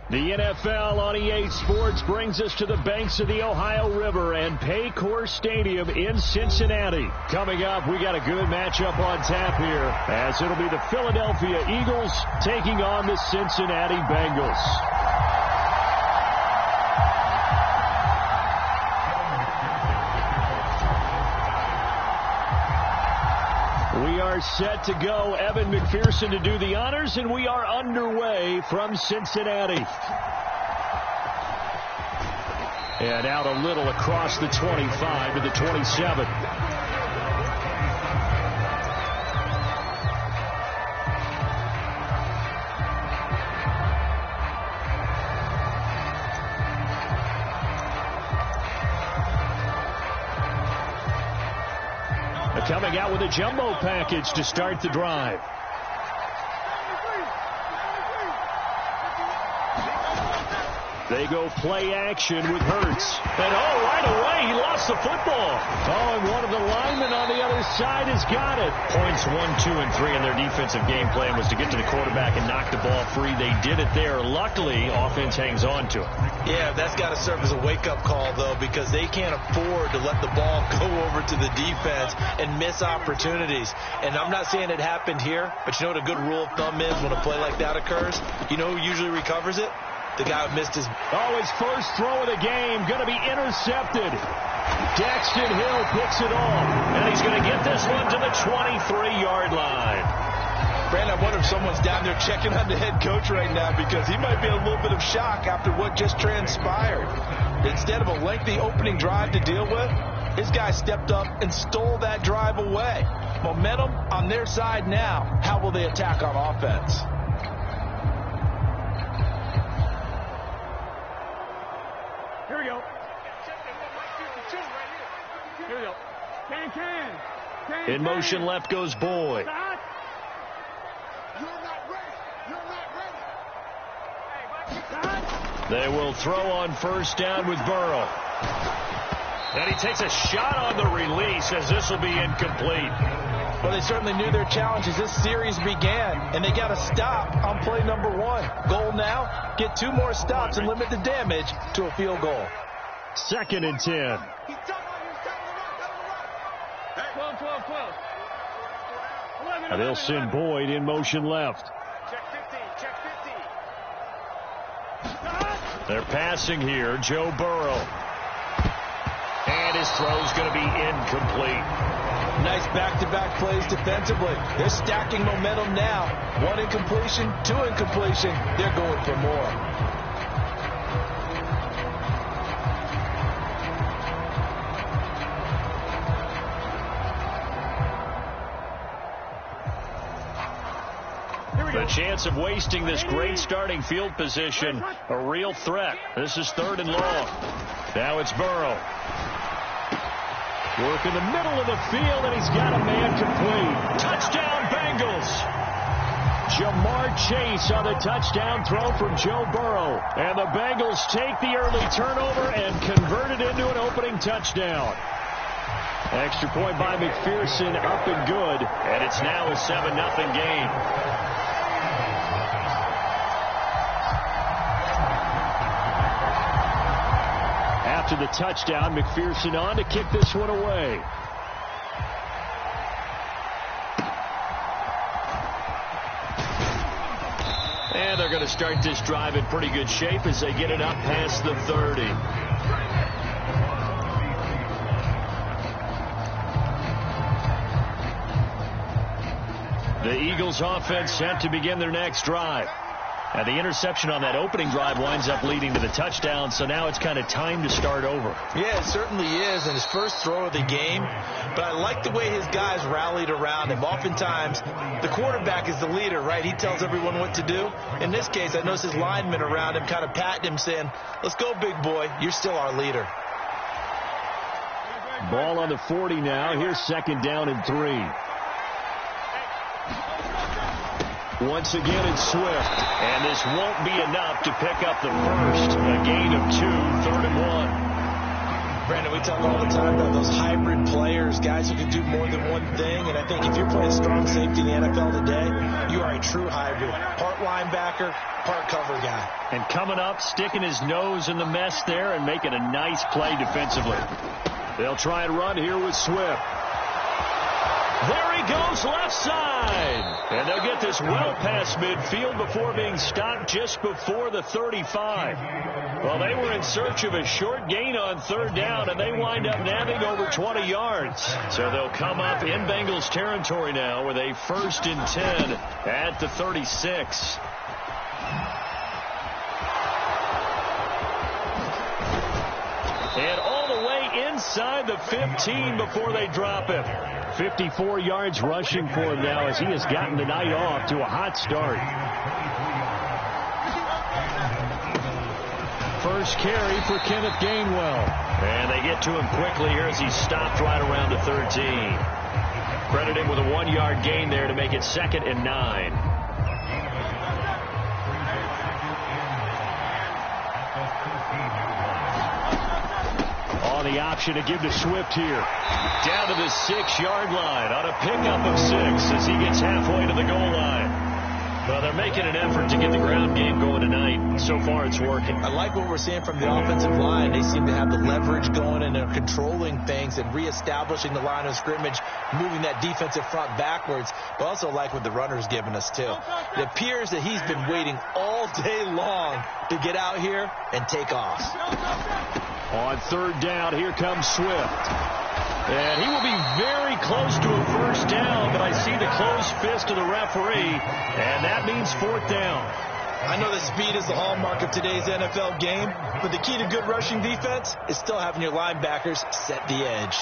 The NFL on EA Sports brings us to the banks of the Ohio River and Paycor Stadium in Cincinnati. Coming up, we got a good matchup on tap here, as it'll be the Philadelphia Eagles taking on the Cincinnati Bengals. We are set to go. Evan McPherson to do the honors, and we are underway from Cincinnati. And out a little across the 25 to the 27. Coming out with a jumbo package to start the drive. They go play action with Hurts. And right away, he lost the football. And one of the linemen on the other side has got it. Points 1, 2, and 3 in their defensive game plan was to get to the quarterback and knock the ball free. They did it there. Luckily, offense hangs on to it. Yeah, that's got to serve as a wake-up call, though, because they can't afford to let the ball go over to the defense and miss opportunities. And I'm not saying it happened here, but you know what a good rule of thumb is when a play like that occurs? You know who usually recovers it? The guy who missed his... his first throw of the game going to be intercepted. Daxton Hill picks it off. And he's going to get this one to the 23-yard line. Brandon, I wonder if someone's down there checking on the head coach right now, because he might be in a little bit of shock after what just transpired. Instead of a lengthy opening drive to deal with, his guy stepped up and stole that drive away. Momentum on their side now. How will they attack on offense? Here we go. Here we go. Can. In motion left goes Boyd. They will throw on first down with Burrow. And he takes a shot on the release, as this will be incomplete. Well, they certainly knew their challenge as this series began, and they got to stop on play number 1. Goal now, get 2 more stops and limit the damage to a field goal. 2nd and 10. 12. They'll send Boyd in motion left. Check 50. They're passing here. Joe Burrow. And his throw's going to be incomplete. Nice back-to-back plays defensively. They're stacking momentum now. 1 incompletion, 2 incompletion. They're going for more. The chance of wasting this great starting field position, a real threat. This is 3rd and long. Now it's Burrow. Work in the middle of the field, and he's got a man complete. Touchdown, Bengals. Jamar Chase on the touchdown throw from Joe Burrow. And the Bengals take the early turnover and convert it into an opening touchdown. Extra point by McPherson, up and good. And it's now a 7-0 game. After the touchdown, McPherson on to kick this one away. And they're going to start this drive in pretty good shape as they get it up past the 30. The Eagles offense set to begin their next drive. And the interception on that opening drive winds up leading to the touchdown, so now it's kind of time to start over. Yeah, it certainly is, and his first throw of the game. But I like the way his guys rallied around him. Oftentimes, the quarterback is the leader, right? He tells everyone what to do. In this case, I noticed his linemen around him kind of patting him, saying, "Let's go, big boy. You're still our leader." Ball on the 40 now. Here's 2nd down and 3. Once again, it's Swift. And this won't be enough to pick up the first. A gain of 2, 3rd and 1. Brandon, we talk all the time about those hybrid players, guys who can do more than one thing. And I think if you're playing strong safety in the NFL today, you are a true hybrid. Part linebacker, part cover guy. And coming up, sticking his nose in the mess there and making a nice play defensively. They'll try and run here with Swift. There he goes, left side. And they'll get this well past midfield before being stopped just before the 35. Well, they were in search of a short gain on third down, and they wind up nabbing over 20 yards. So they'll come up in Bengals territory now with a 1st and 10 at the 36. And all the way inside the 15 before they drop him. 54 yards rushing for him now as he has gotten the night off to a hot start. First carry for Kenneth Gainwell. And they get to him quickly here as he's stopped right around the 13. Credit him with a 1-yard gain there to make it 2nd and 9. The option to give to Swift here. Down to the 6-yard line on a pickup of 6 as he gets halfway to the goal line. Well, they're making an effort to get the ground game going tonight. So far, it's working. I like what we're seeing from the offensive line. They seem to have the leverage going, and they're controlling things and reestablishing the line of scrimmage, moving that defensive front backwards. But also like what the runner's giving us, too. It appears that he's been waiting all day long to get out here and take off. On third down, here comes Swift. And he will be very close to a first down, but I see the closed fist of the referee, and that means 4th down. I know that speed is the hallmark of today's NFL game, but the key to good rushing defense is still having your linebackers set the edge.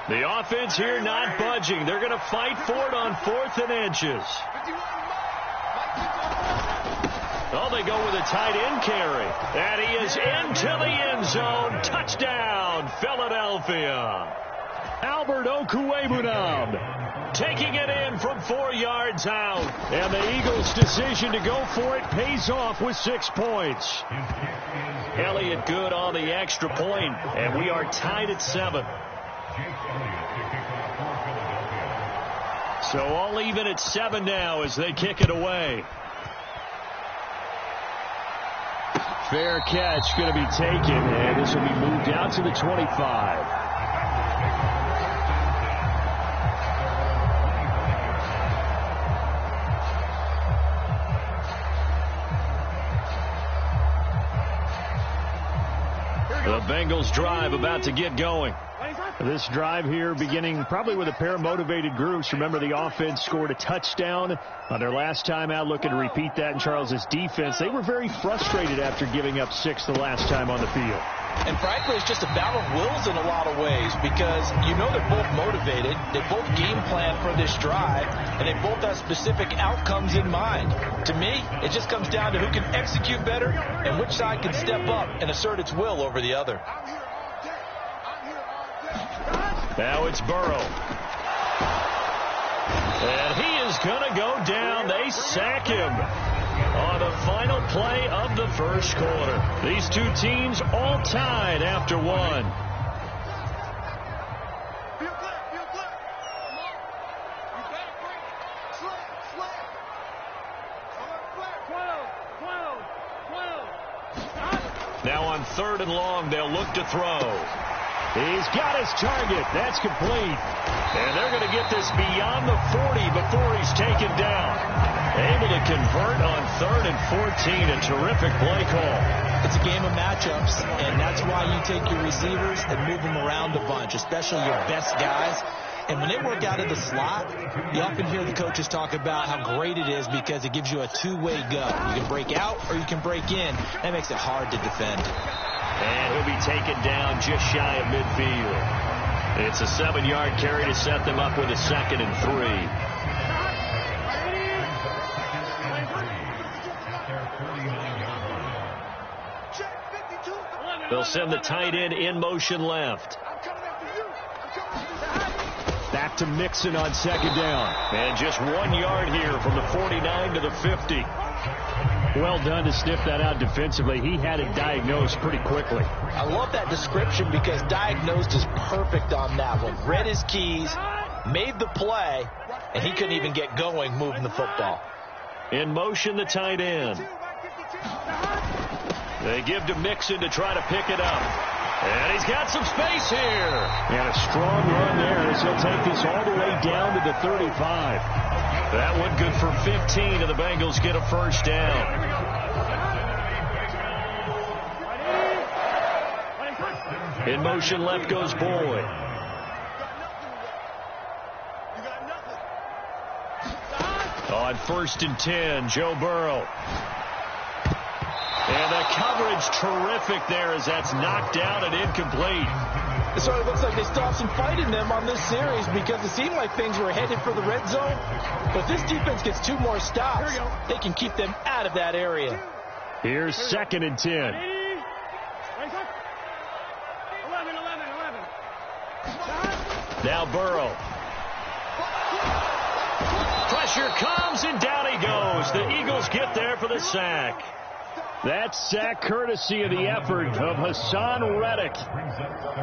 The offense here not budging. They're going to fight for it on 4th and inches. Oh, they go with a tight end carry. And he is into the end zone. Touchdown, Philadelphia. Albert Okwuegbunam taking it in from 4 yards out. And the Eagles' decision to go for it pays off with 6 points. Elliott good on the extra point, and we are tied at 7. So all even at 7 now as they kick it away. Fair catch going to be taken, and this will be moved out to the 25. The Bengals drive about to get going. This drive here beginning probably with a pair of motivated groups. Remember, the offense scored a touchdown on their last time out, looking to repeat that in Charles's defense. They were very frustrated after giving up 6 the last time on the field. And frankly, it's just a battle of wills in a lot of ways because you know they're both motivated. They both game plan for this drive, and they both have specific outcomes in mind. To me, it just comes down to who can execute better and which side can step up and assert its will over the other. Now it's Burrow. And he is going to go down. They sack him on the final play of the first quarter. These two teams all tied after 1. Now on 3rd and long, they'll look to throw. He's got his target. That's complete. And they're going to get this beyond the 40 before he's taken down. Able to convert on 3rd and 14. A terrific play call. It's a game of matchups, and that's why you take your receivers and move them around a bunch, especially your best guys. And when they work out of the slot, you often hear the coaches talk about how great it is because it gives you a two-way go. You can break out or you can break in. That makes it hard to defend. And he'll be taken down just shy of midfield. It's a 7-yard carry to set them up with a 2nd and 3. They'll send the tight end in motion left. Back to Mixon on second down. And just 1 yard here from the 49 to the 50. Well done to sniff that out defensively. He had it diagnosed pretty quickly. I love that description because diagnosed is perfect on that one. Read his keys, made the play, and he couldn't even get going moving the football. In motion, the tight end. They give to Mixon to try to pick it up. And he's got some space here. And a strong run there as he'll take this all the way down to the 35. That one good for 15, and the Bengals get a first down. In motion left goes Boyd. On 1st and 10, Joe Burrow. And the coverage terrific there as that's knocked down and incomplete. So it looks like they still have some fight in them on this series because it seemed like things were headed for the red zone. But if this defense gets 2 more stops, they can keep them out of that area. Here's 2nd and 10. 11. Now Burrow. Pressure comes and down he goes. The Eagles get there for the sack. That sack courtesy of the effort of Hassan Reddick.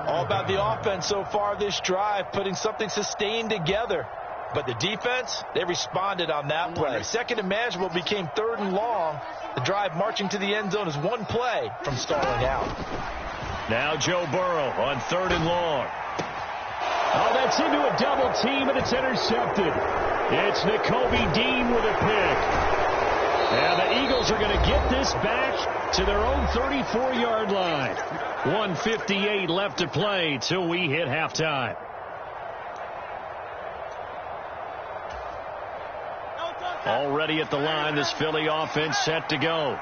All about the offense so far this drive, putting something sustained together. But the defense, they responded on that play. 2nd and manageable became 3rd and long. The drive marching to the end zone is 1 play from stalling out. Now Joe Burrow on 3rd and long. Oh, that's into a double team, and it's intercepted. It's Nakobe Dean with a pick. And the Eagles are going to get this back to their own 34-yard line. 1:58 left to play till we hit halftime. Already at the line, this Philly offense set to go.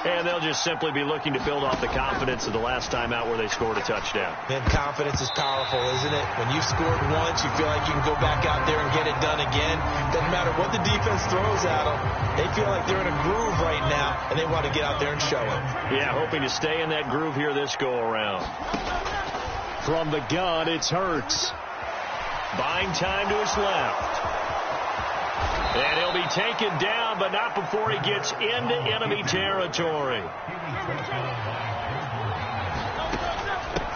And they'll just simply be looking to build off the confidence of the last time out where they scored a touchdown. And confidence is powerful, isn't it? When you've scored once, you feel like you can go back out there and get it done again. Doesn't matter what the defense throws at them. They feel like they're in a groove right now, and they want to get out there and show it. Yeah, hoping to stay in that groove here this go-around. From the gun, it's Hurts. Buying time to his left. And he'll be taken down, but not before he gets into enemy territory.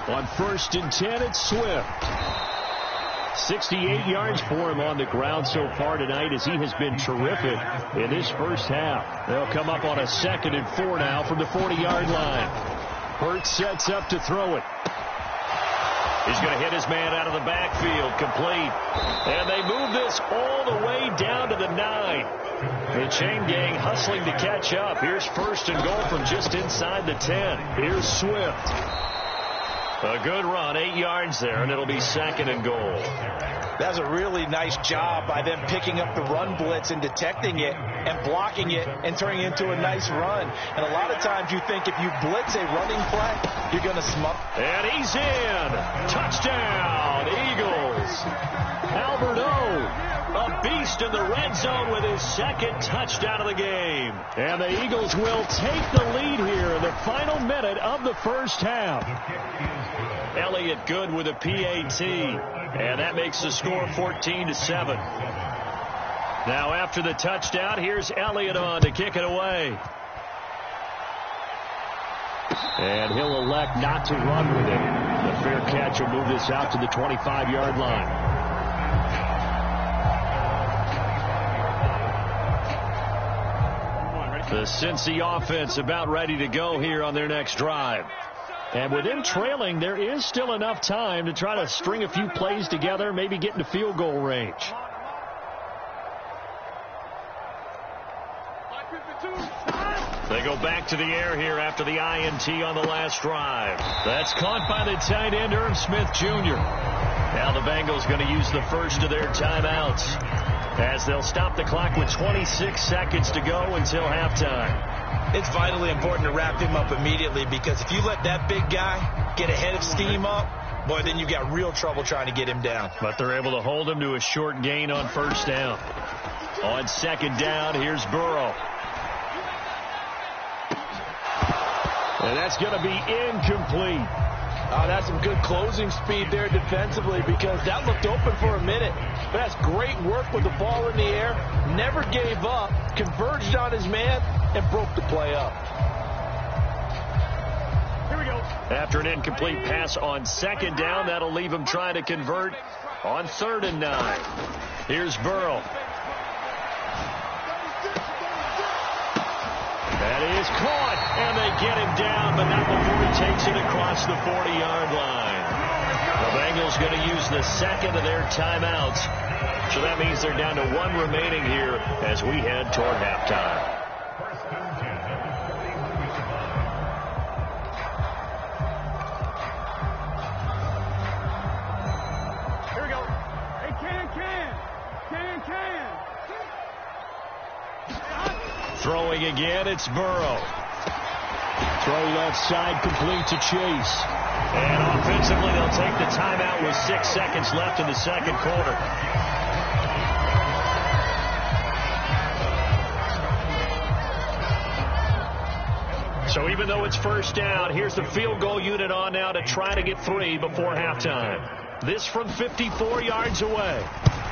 On 1st and 10, it's Swift. 68 yards for him on the ground so far tonight as he has been terrific in this first half. They'll come up on a 2nd and 4 now from the 40-yard line. Hurts sets up to throw it. He's going to hit his man out of the backfield, complete. And they move this all the way down to the 9. The chain gang hustling to catch up. Here's 1st and goal from just inside the 10. Here's Swift. A good run, 8 yards there, and it'll be 2nd and goal. That's a really nice job by them picking up the run blitz and detecting it and blocking it and turning it into a nice run. And a lot of times you think if you blitz a running play, you're going to smother. And he's in. Touchdown, Eagles. Albert O, a beast in the red zone with his 2nd touchdown of the game. And the Eagles will take the lead here in the final minute of the first half. Elliott good with a PAT. And that makes the score 14-7. Now after the touchdown, here's Elliott on to kick it away. And he'll elect not to run with it. The fair catch will move this out to the 25-yard line. The Cincy offense about ready to go here on their next drive. And with them trailing, there is still enough time to try to string a few plays together, maybe get into field goal range. They go back to the air here after the INT on the last drive. That's caught by the tight end, Irv Smith Jr. Now the Bengals going to use the first of their timeouts as they'll stop the clock with 26 seconds to go until halftime. It's vitally important to wrap him up immediately because if you let that big guy get ahead of steam up, boy, then you got real trouble trying to get him down. But they're able to hold him to a short gain on 1st down. On 2nd down, here's Burrow. And that's going to be incomplete. Oh, that's some good closing speed there defensively because that looked open for a minute. But that's great work with the ball in the air. Never gave up, converged on his man, and broke the play up. Here we go. After an incomplete pass on second down, that'll leave him trying to convert on 3rd and 9. Here's Burrow. That is caught, and they get him down, but not before he takes it across the 40-yard line. The Bengals going to use the second of their timeouts, so that means they're down to 1 remaining here as we head toward halftime. Here we go. Hey, can. Throwing again, it's Burrow. Throw left side, complete to Chase. And offensively, they'll take the timeout with 6 seconds left in the second quarter. So even though it's first down, here's the field goal unit on now to try to get 3 before halftime. This from 54 yards away.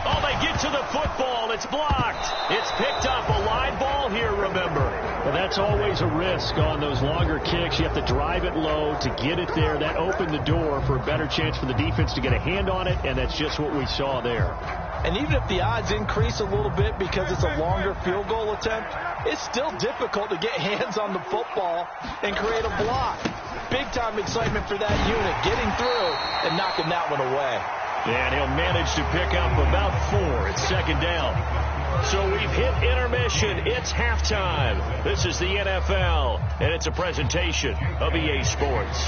Oh, they get to the football. It's blocked. It's picked up. A live ball here, remember. Well, that's always a risk on those longer kicks. You have to drive it low to get it there. That opened the door for a better chance for the defense to get a hand on it, and that's just what we saw there. And even if the odds increase a little bit because it's a longer field goal attempt, it's still difficult to get hands on the football and create a block. Big-time excitement for that unit, getting through and knocking that one away. And he'll manage to pick up about 4. It's second down. So we've hit intermission. It's halftime. This is the NFL, and it's a presentation of EA Sports.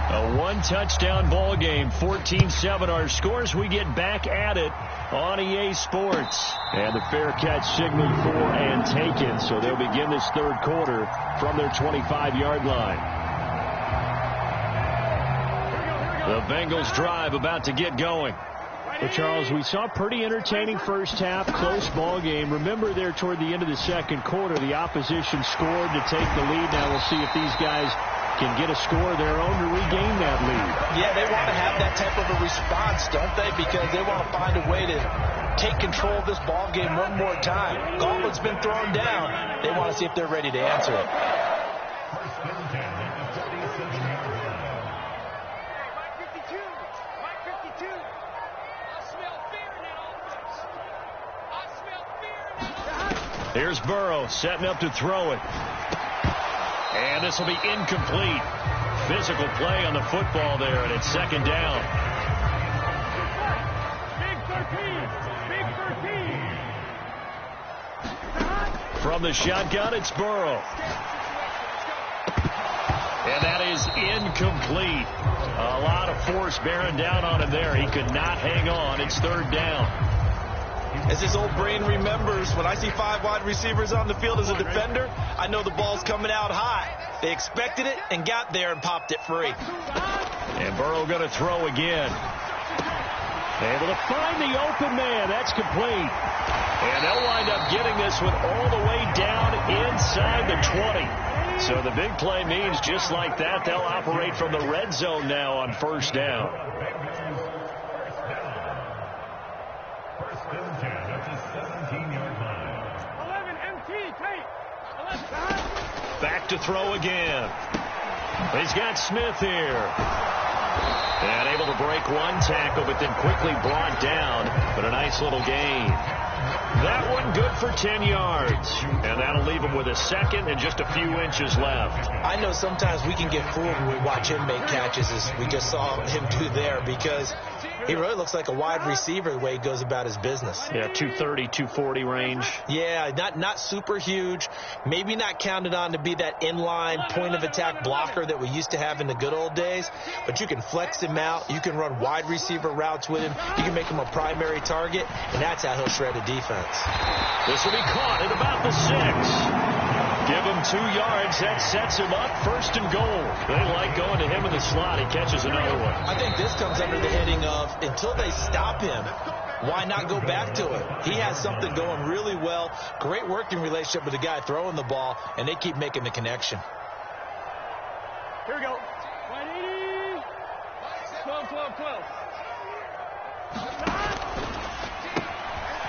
A 1-touchdown ball game, 14-7 our scores. We get back at it on EA Sports. And the fair catch signaled for and taken, so they'll begin this third quarter from their 25-yard line. The Bengals drive about to get going. Well, Charles, we saw a pretty entertaining first half, close ball game. Remember there toward the end of the second quarter, the opposition scored to take the lead. Now we'll see if these guys can get a score of their own to regain that lead. Yeah, they want to have that type of a response, don't they? Because they want to find a way to take control of this ball game one more time. Gauntlet's been thrown down. They want to see if they're ready to answer it. Here's Burrow setting up to throw it. And this will be incomplete. Physical play on the football there, and it's second down. Big 13. From the shotgun, it's Burrow. And that is incomplete. A lot of force bearing down on him there. He could not hang on. It's third down. As his old brain remembers, when I see 5 wide receivers on the field as a defender, I know the ball's coming out high. They expected it and got there and popped it free. And Burrow going to throw again. Able to find the open man. That's complete. And they'll wind up getting this one all the way down inside the 20. So the big play means just like that, they'll operate from the red zone now on first down. Back to throw again. He's got Smith here. And able to break one tackle, but then quickly brought down. But a nice little gain. That one good for 10 yards. And that'll leave him with a second and just a few inches left. I know sometimes we can get fooled when we watch him make catches, as we just saw him do there, because he really looks like a wide receiver the way he goes about his business. Yeah, 230, 240 range. Yeah, not super huge. Maybe not counted on to be that inline point-of-attack blocker that we used to have in the good old days. But you can flex him out. You can run wide receiver routes with him. You can make him a primary target, and that's how he'll shred a defense. This will be caught at about the 6. Give him 2 yards. That sets him up first and goal. They like going to him in the slot. He catches another one. I think this comes under the heading of, until they stop him, why not go back to it? He has something going really well. Great working relationship with the guy throwing the ball, and they keep making the connection. Here we go. 180. 12, 12, 12.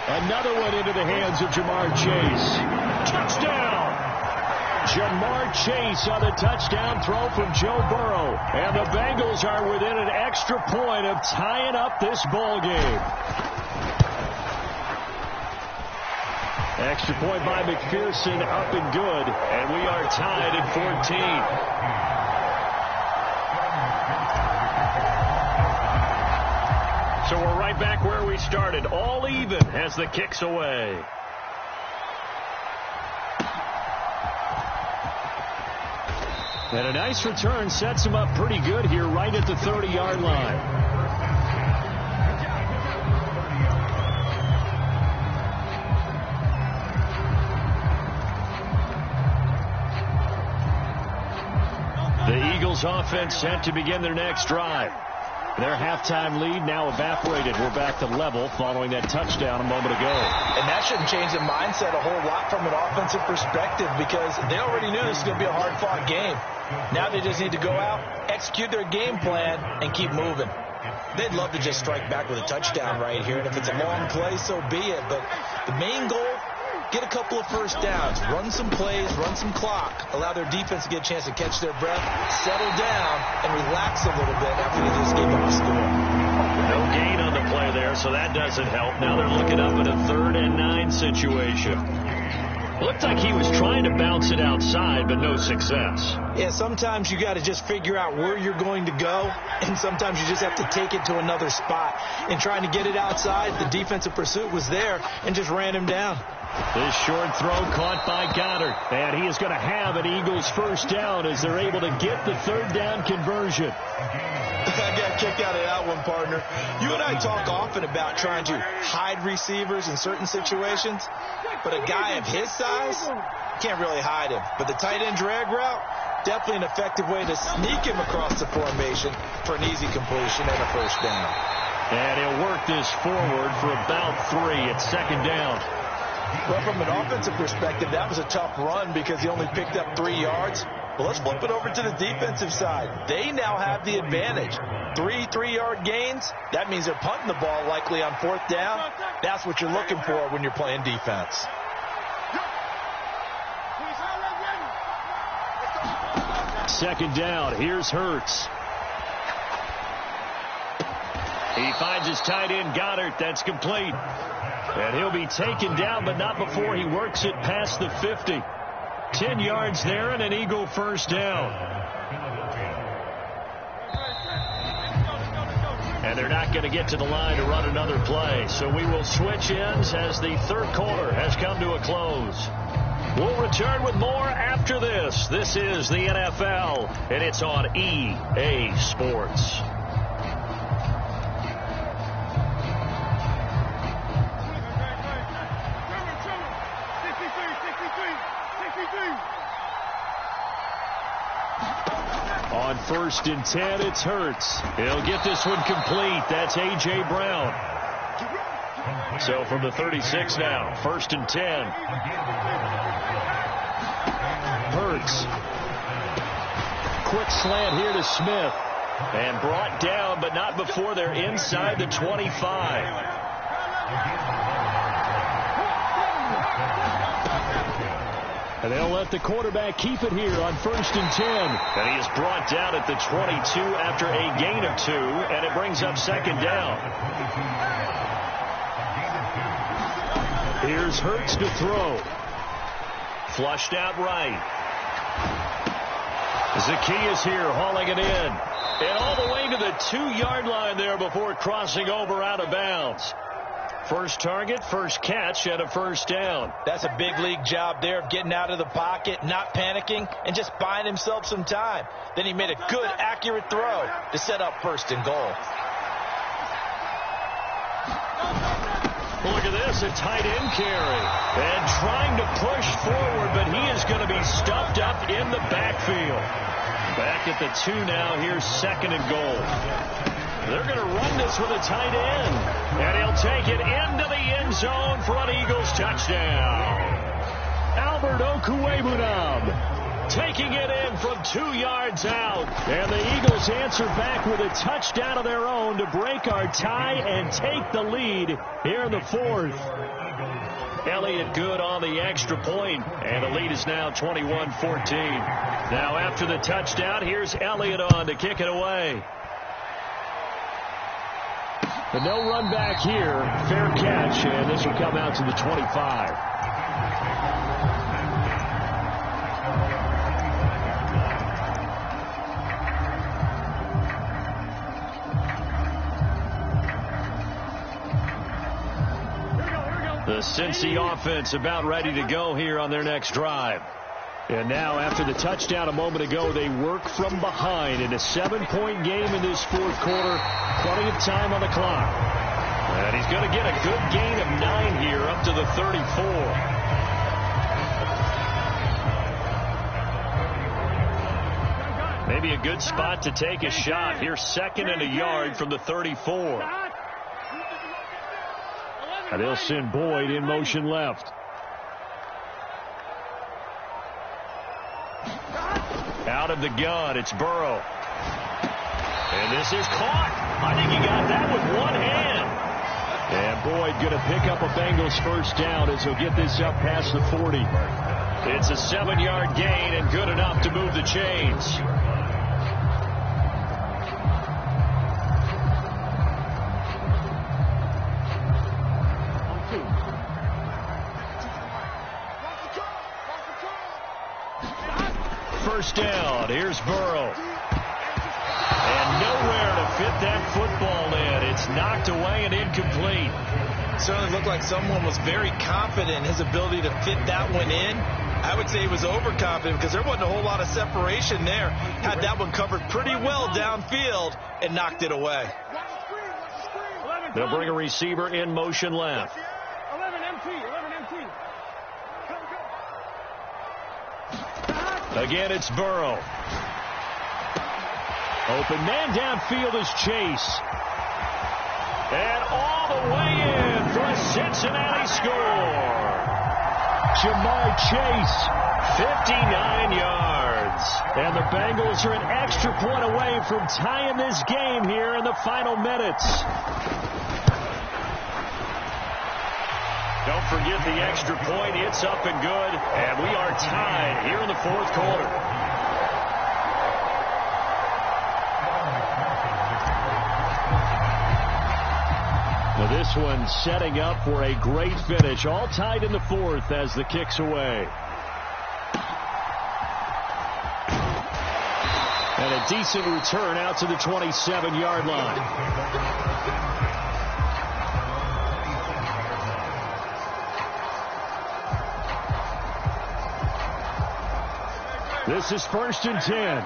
Another one into the hands of Jamar Chase. Touchdown! Jamar Chase on the touchdown throw from Joe Burrow. And the Bengals are within an extra point of tying up this ball game. Extra point by McPherson, up and good. And we are tied at 14. So we're right back where we started. All even as the kick's away. And a nice return sets him up pretty good here right at the 30-yard line. The Eagles offense set to begin their next drive. Their halftime lead now evaporated. We're back to level following that touchdown a moment ago. And that shouldn't change the mindset a whole lot from an offensive perspective because they already knew this was going to be a hard-fought game. Now they just need to go out, execute their game plan, and keep moving. They'd love to just strike back with a touchdown right here, and if it's a long play, so be it. But the main goal, get a couple of first downs, run some plays, run some clock, allow their defense to get a chance to catch their breath, settle down, and relax a little bit after they just gave up a score. No gain on the play there, so that doesn't help. Now they're looking up at a 3rd and 9 situation. Looked like he was trying to bounce it outside, but no success. Yeah, sometimes you got to just figure out where you're going to go, and sometimes you just have to take it to another spot. In trying to get it outside, the defensive pursuit was there and just ran him down. This short throw caught by Goddard, and he is going to have an Eagles first down as they're able to get the 3rd down conversion. I got kicked out of that one, partner. You and I talk often about trying to hide receivers in certain situations, but a guy of his size, can't really hide him. But the tight end drag route, definitely an effective way to sneak him across the formation for an easy completion and a first down. And he'll work this forward for about 3 at 2nd down. Well, from an offensive perspective, that was a tough run because he only picked up 3 yards. But let's flip it over to the defensive side. They now have the advantage. 3 3-yard gains. That means they're punting the ball likely on 4th down. That's what you're looking for when you're playing defense. Second down. Here's Hurts. He finds his tight end, Goddard. That's complete. And he'll be taken down, but not before he works it past the 50. 10 yards there and an Eagle first down. And they're not going to get to the line to run another play. So we will switch ends as the 3rd quarter has come to a close. We'll return with more after this. This is the NFL, and it's on EA Sports. On 1st and 10, it's Hurts. He'll get this one complete. That's A.J. Brown. So from the 36 now, 1st and 10. Hurts. Quick slant here to Smith. And brought down, but not before they're inside the 25. And they'll let the quarterback keep it here on 1st and 10. And he is brought down at the 22 after a gain of 2, and it brings up 2nd down. Here's Hurts to throw. Flushed out right. Zacchaeus here hauling it in. And all the way to the 2-yard line there before crossing over out of bounds. First target, first catch, and a first down. That's a big league job there of getting out of the pocket, not panicking, and just buying himself some time. Then he made a good, accurate throw to set up 1st and goal. Look at this, a tight end carry. And trying to push forward, but he is going to be stuffed up in the backfield. Back at the 2 now, here's 2nd and goal. They're going to run this with a tight end. And he'll take it into the end zone for an Eagles touchdown. Albert Okwuegbunam taking it in from 2 yards out. And the Eagles answer back with a touchdown of their own to break our tie and take the lead here in the fourth. Elliott good on the extra point, and the lead is now 21-14. Now after the touchdown, here's Elliott on to kick it away. But no run back here. Fair catch, and this will come out to the 25. The Cincy offense about ready to go here on their next drive. And now, after the touchdown a moment ago, they work from behind in a 7-point game in this fourth quarter. Plenty of time on the clock. And he's going to get a good gain of 9 here up to the 34. Maybe a good spot to take a shot. Here's 2nd and a yard from the 34. And they'll send Boyd in motion left. Out of the gun, it's Burrow. And this is caught. I think he got that with one hand. And Boyd going to pick up a Bengals first down as he'll get this up past the 40. It's a 7-yard gain and good enough to move the chains. First down. Here's Burrow. And nowhere to fit that football in. It's knocked away and incomplete. Certainly looked like someone was very confident in his ability to fit that one in. I would say he was overconfident because there wasn't a whole lot of separation there. Had that one covered pretty well downfield and knocked it away. They'll bring a receiver in motion left. 11 MT. Again, it's Burrow. Open man downfield is Chase. And all the way in for a Cincinnati score. Jamar Chase, 59 yards. And the Bengals are an extra point away from tying this game here in the final minutes. Don't forget the extra point. It's up and good. And we are tied here in the fourth quarter. Now this one setting up for a great finish. All tied in the fourth as the kick's away. And a decent return out to the 27-yard line. This is 1st and 10.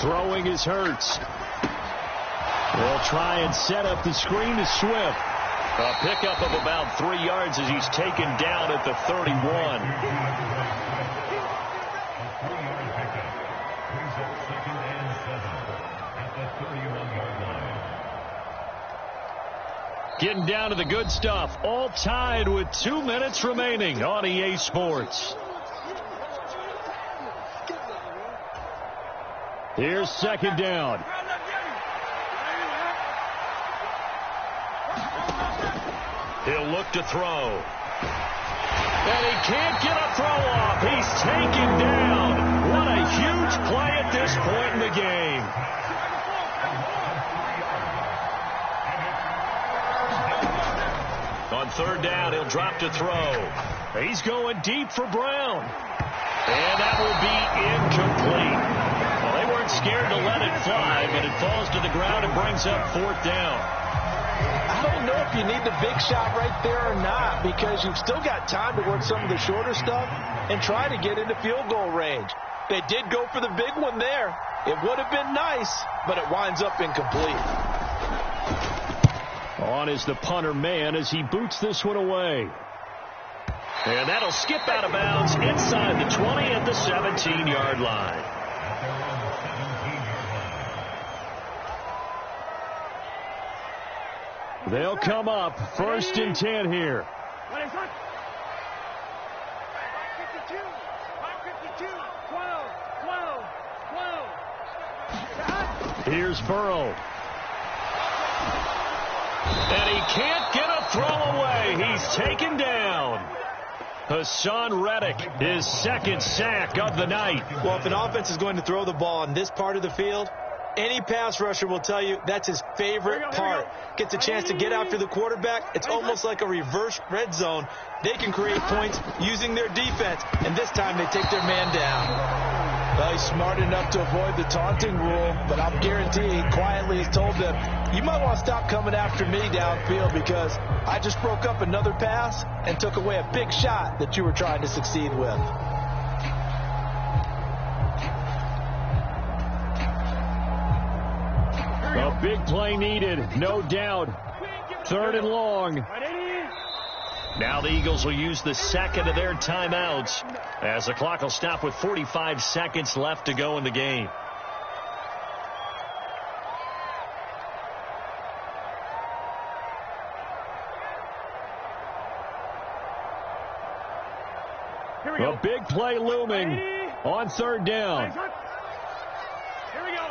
Throwing is Hurts. They'll try and set up the screen to Swift. A pickup of about 3 yards as he's taken down at the 31. Getting down to the good stuff. All tied with 2 minutes remaining on EA Sports. Here's 2nd down. He'll look to throw. And he can't get a throw off. He's taken down. What a huge play at this point in the game. On 3rd down, he'll drop to throw. He's going deep for Brown. And that will be incomplete. Well, they weren't scared to let it fly, but it falls to the ground and brings up 4th down. I don't know if you need the big shot right there or not, because you've still got time to work some of the shorter stuff and try to get into field goal range. They did go for the big one there. It would have been nice, but it winds up incomplete. On is the punter man as he boots this one away. And that'll skip out of bounds inside the 20 at the 17-yard line. They'll come up 1st and 10 here. Here's Burrow. And he can't get a throw away. He's taken down. Hassan Reddick, his 2nd sack of the night. Well, if an offense is going to throw the ball in this part of the field, any pass rusher will tell you that's his favorite part. Gets a chance to get after the quarterback. It's almost like a reverse red zone. They can create points using their defense, and this time they take their man down. Well, he's smart enough to avoid the taunting rule, but I'll guarantee he quietly has told them, you might want to stop coming after me downfield because I just broke up another pass and took away a big shot that you were trying to succeed with. A big play needed, no doubt. 3rd and long. Now the Eagles will use the 2nd of their timeouts as the clock will stop with 45 seconds left to go in the game. A big play looming on 3rd down. Here we go.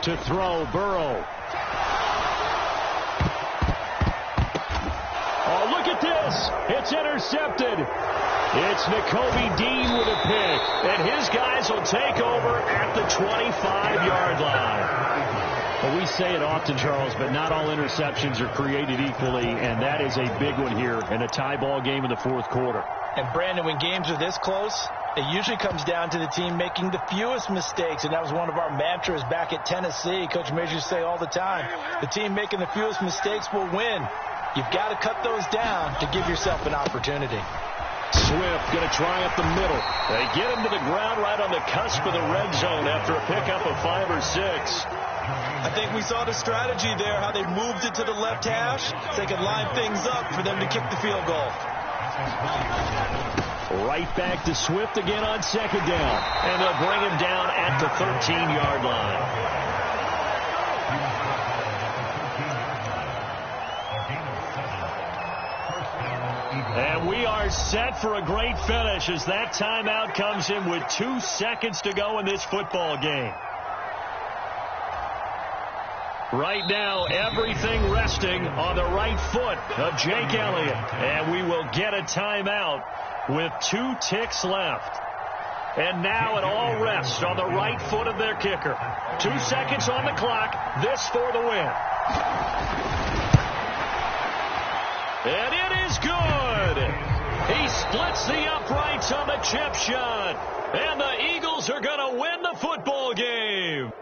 To throw, Burrow. Oh, look at this. It's intercepted. It's Nakobe Dean with a pick. And his guys will take over at the 25-yard line. Well, we say it often, Charles, but not all interceptions are created equally, and that is a big one here in a tie ball game in the 4th quarter. And, Brandon, when games are this close, it usually comes down to the team making the fewest mistakes, and that was one of our mantras back at Tennessee. Coach Majors used to say all the time, the team making the fewest mistakes will win. You've got to cut those down to give yourself an opportunity. Swift going to try up the middle. They get him to the ground right on the cusp of the red zone after a pickup of 5 or 6. I think we saw the strategy there, how they moved it to the left hash so they could line things up for them to kick the field goal. Right back to Swift again on 2nd down. And they'll bring him down at the 13-yard line. And we are set for a great finish as that timeout comes in with 2 seconds to go in this football game. Right now, everything resting on the right foot of Jake Elliott. And we will get a timeout with 2 ticks left. And now it all rests on the right foot of their kicker. 2 seconds on the clock. This for the win. And it is good. He splits the uprights on the chip shot. And the Eagles are going to win the football game.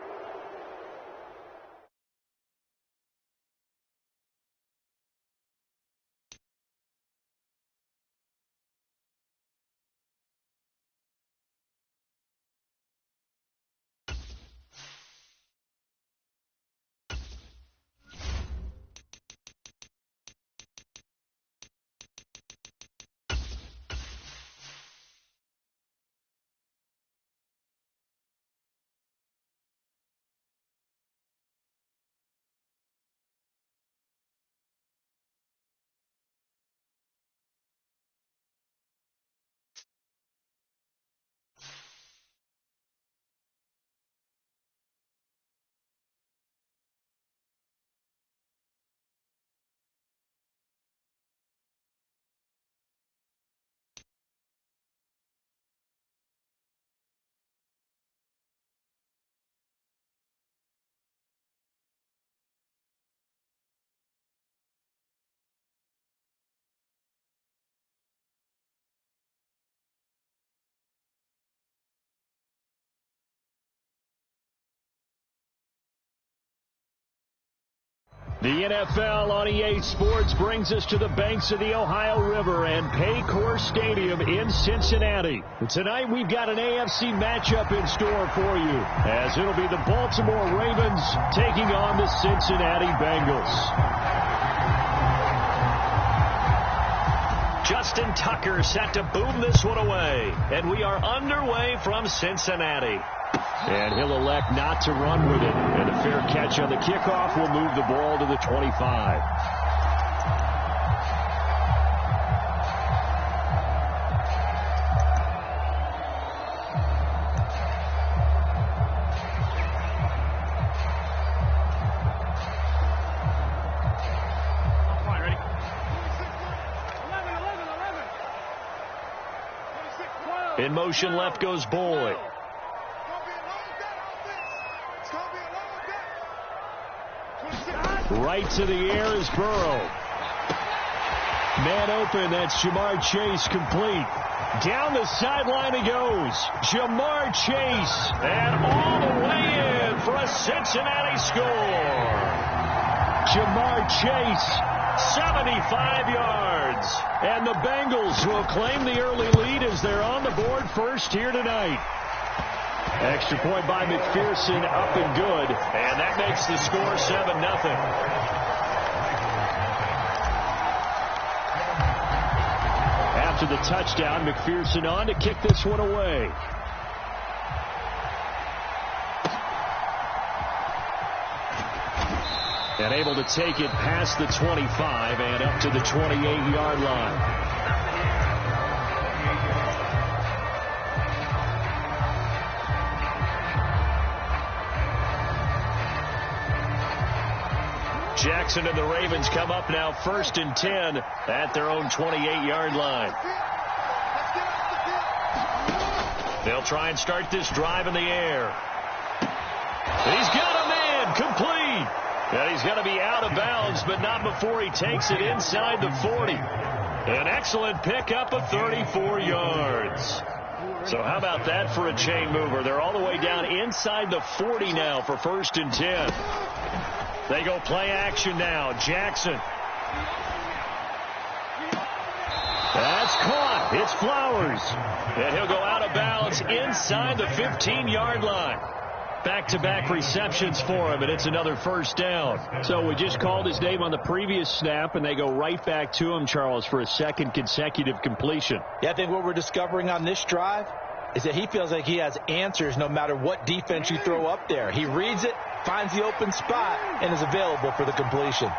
The NFL on EA Sports brings us to the banks of the Ohio River and Paycor Stadium in Cincinnati. Tonight we've got an AFC matchup in store for you, as it'll be the Baltimore Ravens taking on the Cincinnati Bengals. Justin Tucker set to boom this one away, and we are underway from Cincinnati. And he'll elect not to run with it. And a fair catch on the kickoff will move the ball to the 25. In motion left goes Boyd. Right to the air is Burrow. Man open, that's Jamar Chase, complete. Down the sideline he goes. Jamar Chase, and all the way in for a Cincinnati score. Jamar Chase, 75 yards. And the Bengals will claim the early lead as they're on the board first here tonight. Extra point by McPherson, up and good. And that makes the score 7-0. After the touchdown, McPherson on to kick this one away. And able to take it past the 25 and up to the 28-yard line. Jackson and the Ravens come up now 1st and 10 at their own 28-yard line. They'll try and start this drive in the air. He's got a man, complete. And he's going to be out of bounds, but not before he takes it inside the 40. An excellent pickup of 34 yards. So how about that for a chain mover? They're all the way down inside the 40 now for 1st and 10. They go play action now. Jackson. That's caught. It's Flowers. And he'll go out of bounds inside the 15-yard line. Back-to-back receptions for him, and it's another 1st down. So we just called his name on the previous snap, and they go right back to him, Charles, for a 2nd consecutive completion. Yeah, I think what we're discovering on this drive is that he feels like he has answers no matter what defense you throw up there. He reads it, finds the open spot, and is available for the completion.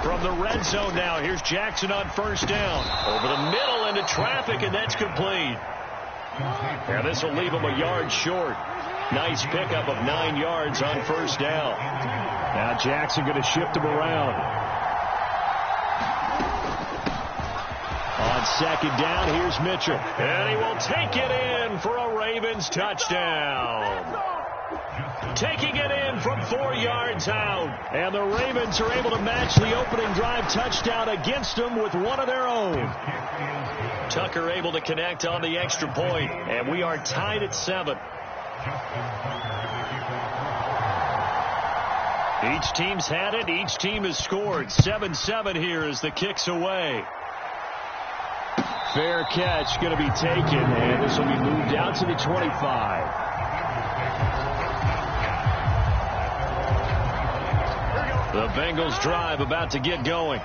From the red zone now, here's Jackson on 1st down. Over the middle into traffic, and that's complete. And this will leave him a yard short. Nice pickup of 9 yards on 1st down. Now Jackson going to shift him around. On 2nd down, here's Mitchell. And he will take it in for a Ravens touchdown. Taking it in from 4 yards out. And the Ravens are able to match the opening drive touchdown against them with one of their own. Tucker able to connect on the extra point. And we are tied at 7. Each team's had it. Each team has scored. 7-7 here as the kick's away. Fair catch going to be taken, and this will be moved out to the 25. The Bengals drive about to get going.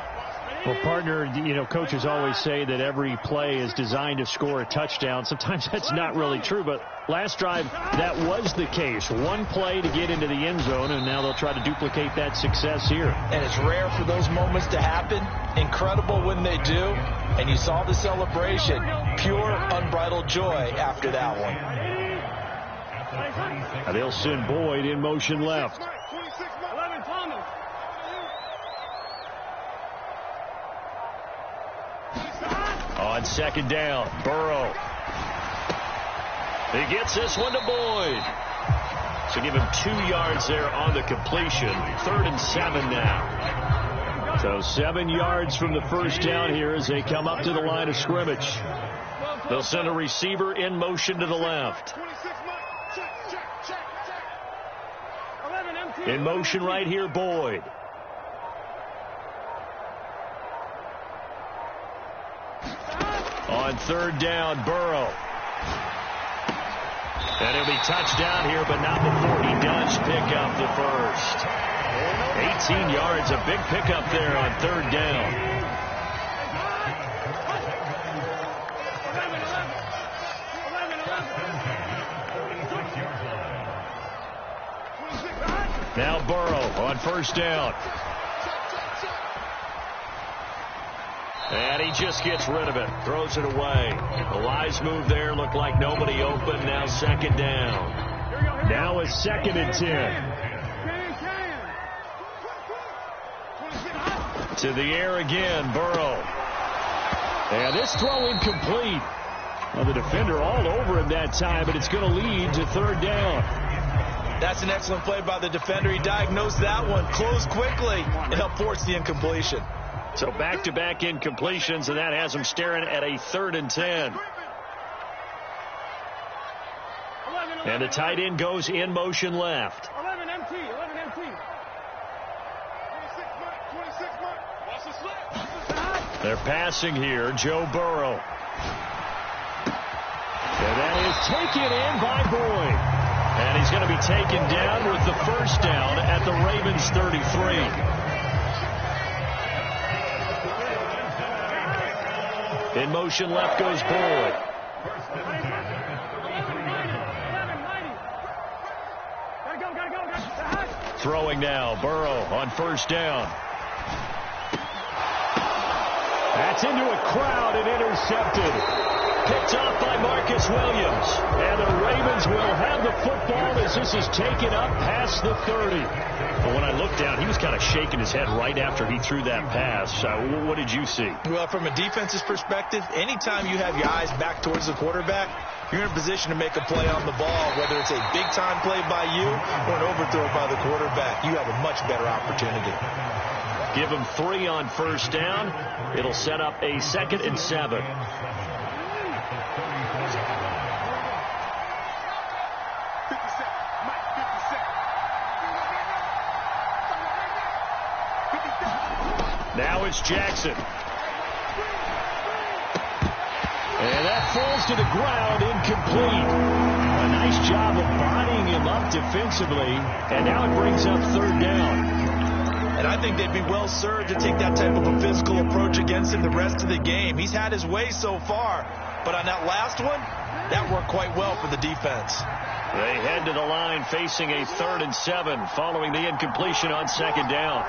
Well, partner, you know, coaches always say that every play is designed to score a touchdown. Sometimes that's not really true, but last drive, that was the case. One play to get into the end zone, and now they'll try to duplicate that success here. And it's rare for those moments to happen. Incredible when they do. And you saw the celebration. Pure, unbridled joy after that one. Now they'll send Boyd in motion left. On 2nd down, Burrow. He gets this one to Boyd. So give him 2 yards there on the completion. 3rd and 7 now. So 7 yards from the 1st down here as they come up to the line of scrimmage. They'll send a receiver in motion to the left. In motion right here, Boyd. On 3rd down, Burrow. And he'll be touchdown here, but not before he does pick up the first. 18 yards, a big pickup there on 3rd down. Now Burrow on first down. And he just gets rid of it. Throws it away. The wise move there. Looked like nobody open. Now second down. Now a 2nd and 10. To the air again, Burrow. And this throw incomplete. Well, the defender all over him that time, but it's going to lead to 3rd down. That's an excellent play by the defender. He diagnosed that one, closed quickly, and helped force the incompletion. So back-to-back incompletions, and that has him staring at a 3rd and 10. And the tight end goes in motion left. 11 MT. 11 MT. 26 mark. Watch the slip. They're passing here. Joe Burrow. And that is taken in by Boyd. And he's going to be taken down with the first down at the Ravens 33. In motion left goes Boyd. Throwing now. Burrow on first down. That's into a crowd and intercepted. Picked off by Marcus Williams. And the Ravens will have the football as this is taken up past the 30. But when I looked down, he was kind of shaking his head right after he threw that pass. What did you see? Well, from a defense's perspective, anytime you have your eyes back towards the quarterback, you're in a position to make a play on the ball, whether it's a big-time play by you or an overthrow by the quarterback. You have a much better opportunity. Give him 3 on first down. It'll set up a 2nd and 7. Now it's Jackson. And that falls to the ground, incomplete. A nice job of bodying him up defensively. And now it brings up 3rd down. And I think they'd be well served to take that type of a physical approach against him the rest of the game. He's had his way so far. But on that last one, that worked quite well for the defense. They head to the line facing a 3rd and 7 following the incompletion on 2nd down.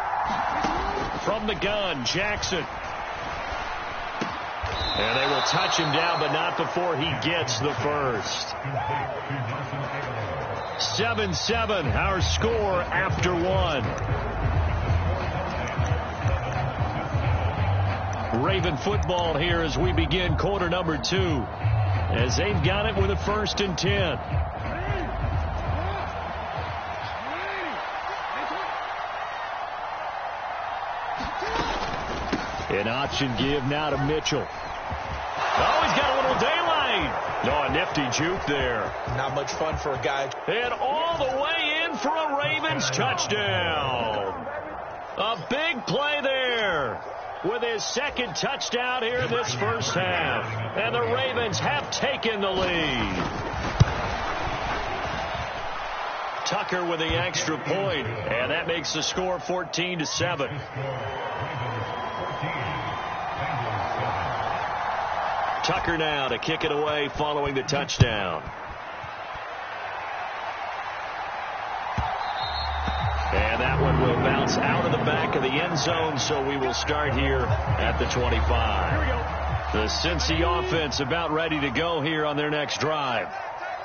From the gun, Jackson. And they will touch him down, but not before he gets the first. 7-7, our score after 1. Raven football here as we begin quarter number 2. As they've got it with a 1st and 10. An option give now to Mitchell. Oh, he's got a little daylight. No, a nifty juke there. Not much fun for a guy. And all the way in for a Ravens touchdown. A big play there with his 2nd touchdown here in this first half. And the Ravens have taken the lead. Tucker with the extra point, and that makes the score 14-7. Tucker now to kick it away following the touchdown. And that one will bounce out of the back of the end zone, so we will start here at the 25. The Cincy offense about ready to go here on their next drive.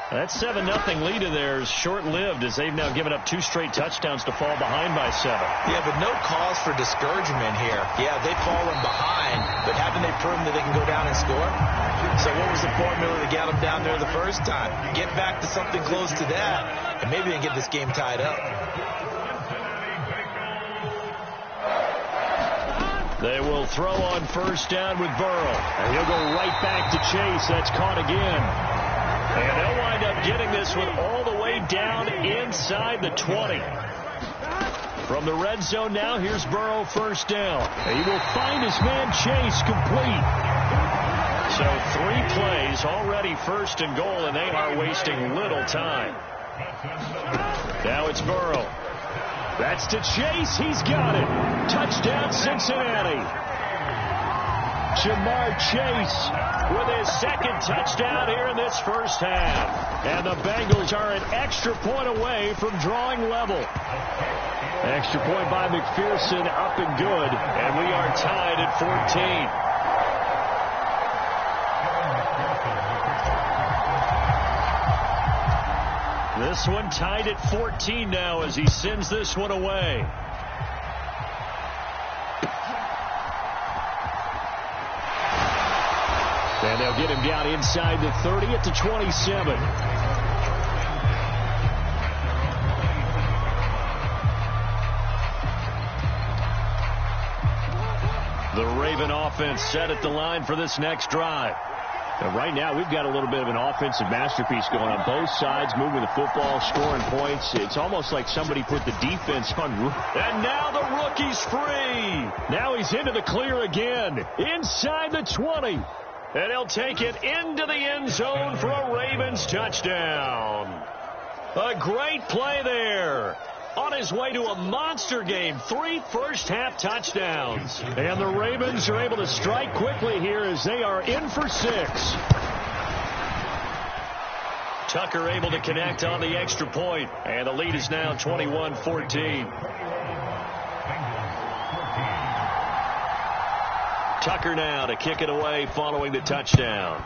That 7-0 lead of theirs short-lived as they've now given up 2 straight touchdowns to fall behind by 7. Yeah, but no cause for discouragement here. Yeah, they've fallen behind, but haven't they proven that they can go down and score? So what was the formula to get them down there the first time? Get back to something close to that, and maybe they can get this game tied up. They will throw on first down with Burrow. And he'll go right back to Chase. That's caught again. And they'll wind up getting this one all the way down inside the 20. From the red zone now, here's Burrow first down. He will find his man Chase complete. So 3 plays already 1st and goal, and they are wasting little time. Now it's Burrow. That's to Chase. He's got it. Touchdown, Cincinnati. Jamar Chase with his second touchdown here in this first half. And the Bengals are an extra point away from drawing level. Extra point by McPherson, up and good. And we are tied at 14. This one tied at 14 now as he sends this one away. And they'll get him down inside the 30 at the 27. The Raven offense set at the line for this next drive. And right now, we've got a little bit of an offensive masterpiece going on both sides, moving the football, scoring points. It's almost like somebody put the defense on. And now the rookie's free. Now he's into the clear again, inside the 20. And he'll take it into the end zone for a Ravens touchdown. A great play there. On his way to a monster game, 3 first-half touchdowns. And the Ravens are able to strike quickly here as they are in for 6. Tucker able to connect on the extra point, and the lead is now 21-14. Tucker now to kick it away following the touchdown.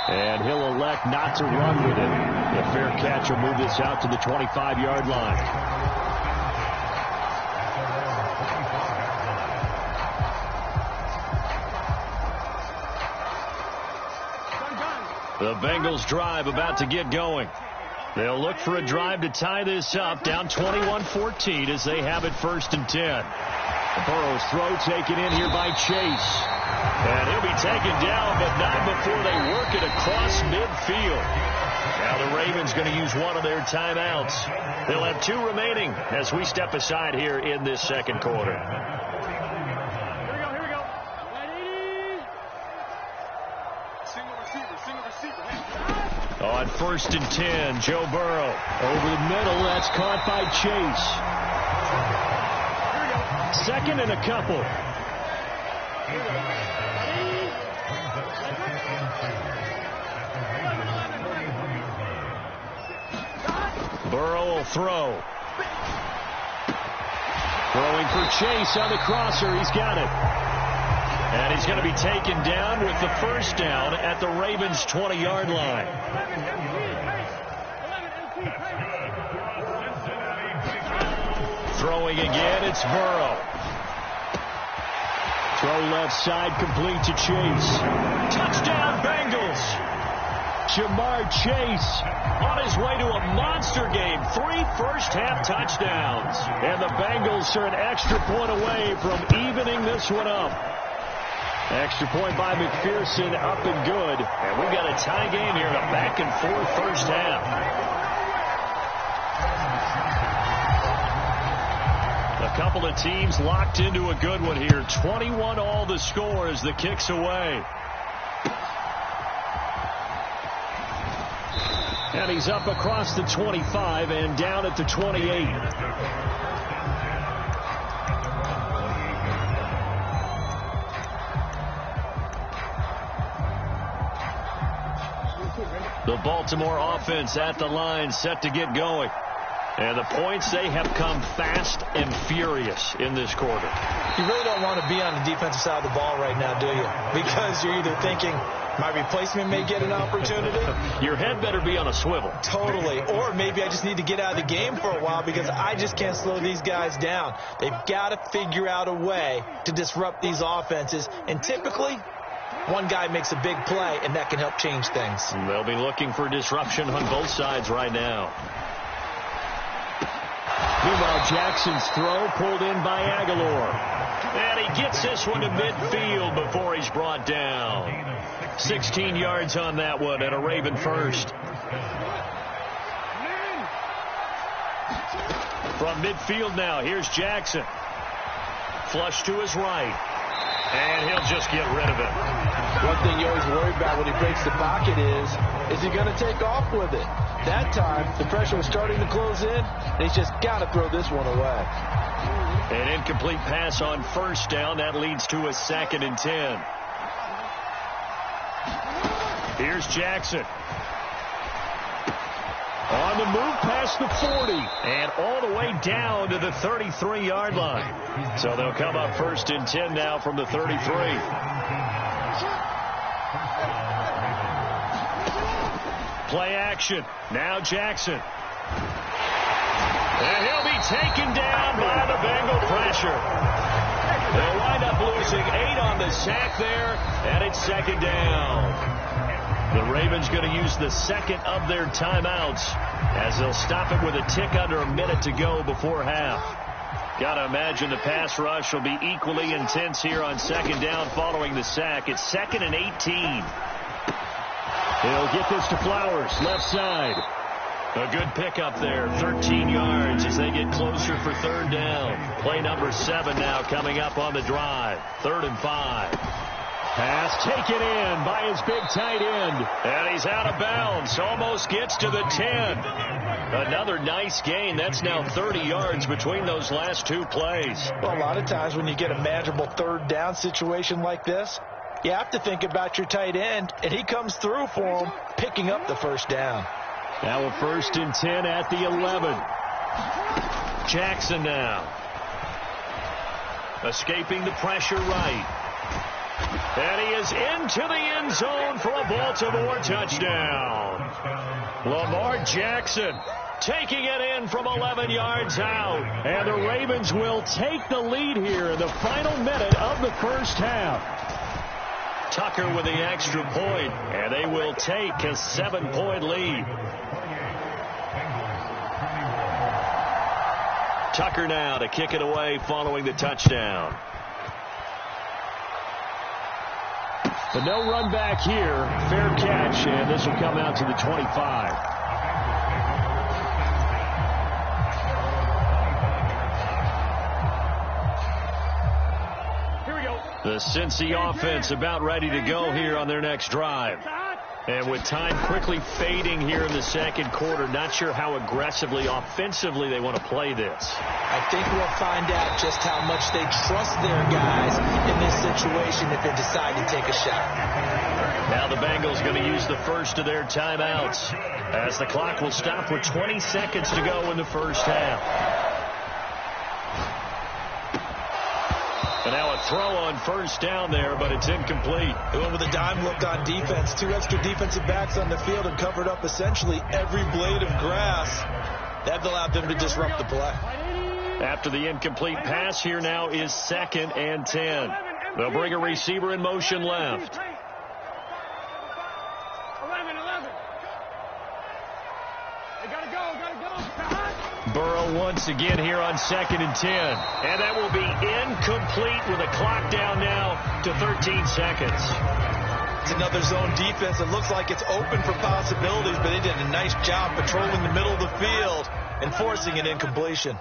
And he'll elect not to run with it. A fair catch will move this out to the 25-yard line. The Bengals drive about to get going. They'll look for a drive to tie this up, down 21-14 as they have it 1st and 10. Burrow's throw taken in here by Chase. And he'll be taken down, but not before they work it across midfield. Now the Ravens going to use one of their timeouts. They'll have 2 remaining as we step aside here in this second quarter. Here we go. Ready? Single receiver. On 1st and 10, Joe Burrow. Over the middle, that's caught by Chase. 2nd and a couple. Burrow will throw. Throwing for Chase on the crosser. He's got it. And he's going to be taken down with the first down at the Ravens' 20-yard line. Throwing again, it's Burrow. Throw left side, complete to Chase. Touchdown, Bengals. Jamar Chase on his way to a monster game. 3 first-half touchdowns. And the Bengals are an extra point away from evening this one up. Extra point by McPherson, up and good. And we've got a tie game here in a back-and-forth first half. A couple of teams locked into a good one here. 21 all the score as the kick's away. And he's up across the 25 and down at the 28. The Baltimore offense at the line, set to get going. And the points, they have come fast and furious in this quarter. You really don't want to be on the defensive side of the ball right now, do you? Because you're either thinking, my replacement may get an opportunity. Your head better be on a swivel. Totally. Or maybe I just need to get out of the game for a while because I just can't slow these guys down. They've got to figure out a way to disrupt these offenses. And typically, one guy makes a big play, and that can help change things. And they'll be looking for disruption on both sides right now. Meanwhile, Jackson's throw pulled in by Aguilar. And he gets this one to midfield before he's brought down. 16 yards on that one and a Raven first. From midfield now, here's Jackson. Flush to his right. And he'll just get rid of it. One thing you always worry about when he breaks the pocket is he going to take off with it? That time, the pressure was starting to close in, and he's just got to throw this one away. An incomplete pass on first down. That leads to a 2nd and 10. Here's Jackson. On the move past the 40 and all the way down to the 33-yard line. So they'll come up 1st and 10 now from the 33. Play action. Now Jackson. And he'll be taken down by the Bengal pressure. They'll wind up losing 8 on the sack there, and it's 2nd down. The Ravens going to use the 2nd of their timeouts as they'll stop it with a tick under a minute to go before half. Got to imagine the pass rush will be equally intense here on 2nd down following the sack. It's 2nd and 18. He'll get this to Flowers, left side. A good pickup there, 13 yards as they get closer for 3rd down. Play number 7 now coming up on the drive. 3rd and 5. Pass taken in by his big tight end. And he's out of bounds. Almost gets to the 10. Another nice gain. That's now 30 yards between those last 2 plays. Well, a lot of times when you get a manageable 3rd down situation like this, you have to think about your tight end, and he comes through for him, picking up the 1st down. Now a 1st and 10 at the 11. Jackson now. Escaping the pressure right. And he is into the end zone for a Baltimore touchdown. Lamar Jackson taking it in from 11 yards out. And the Ravens will take the lead here in the final minute of the 1st half. Tucker with the extra point, and they will take a 7-point lead. Tucker now to kick it away following the touchdown. But no run back here. Fair catch, and this will come out to the 25. Here we go. The Cincy offense about ready to go here on their next drive. And with time quickly fading here in the 2nd quarter, not sure how aggressively, offensively they want to play this. I think we'll find out just how much they trust their guys in this situation if they decide to take a shot. Now the Bengals going to use the 1st of their timeouts as the clock will stop with 20 seconds to go in the 1st half. And now a throw on 1st down there, but it's incomplete. They went with a dime look on defense. 2 extra defensive backs on the field and covered up essentially every blade of grass. That allowed them to disrupt the play. After the incomplete pass, here now is 2nd and 10. They'll bring a receiver in motion left. 11. They gotta go. Burrow once again here on 2nd and 10. And that will be incomplete with a clock down now to 13 seconds. It's another zone defense. It looks like it's open for possibilities, but they did a nice job patrolling the middle of the field and forcing an incompletion.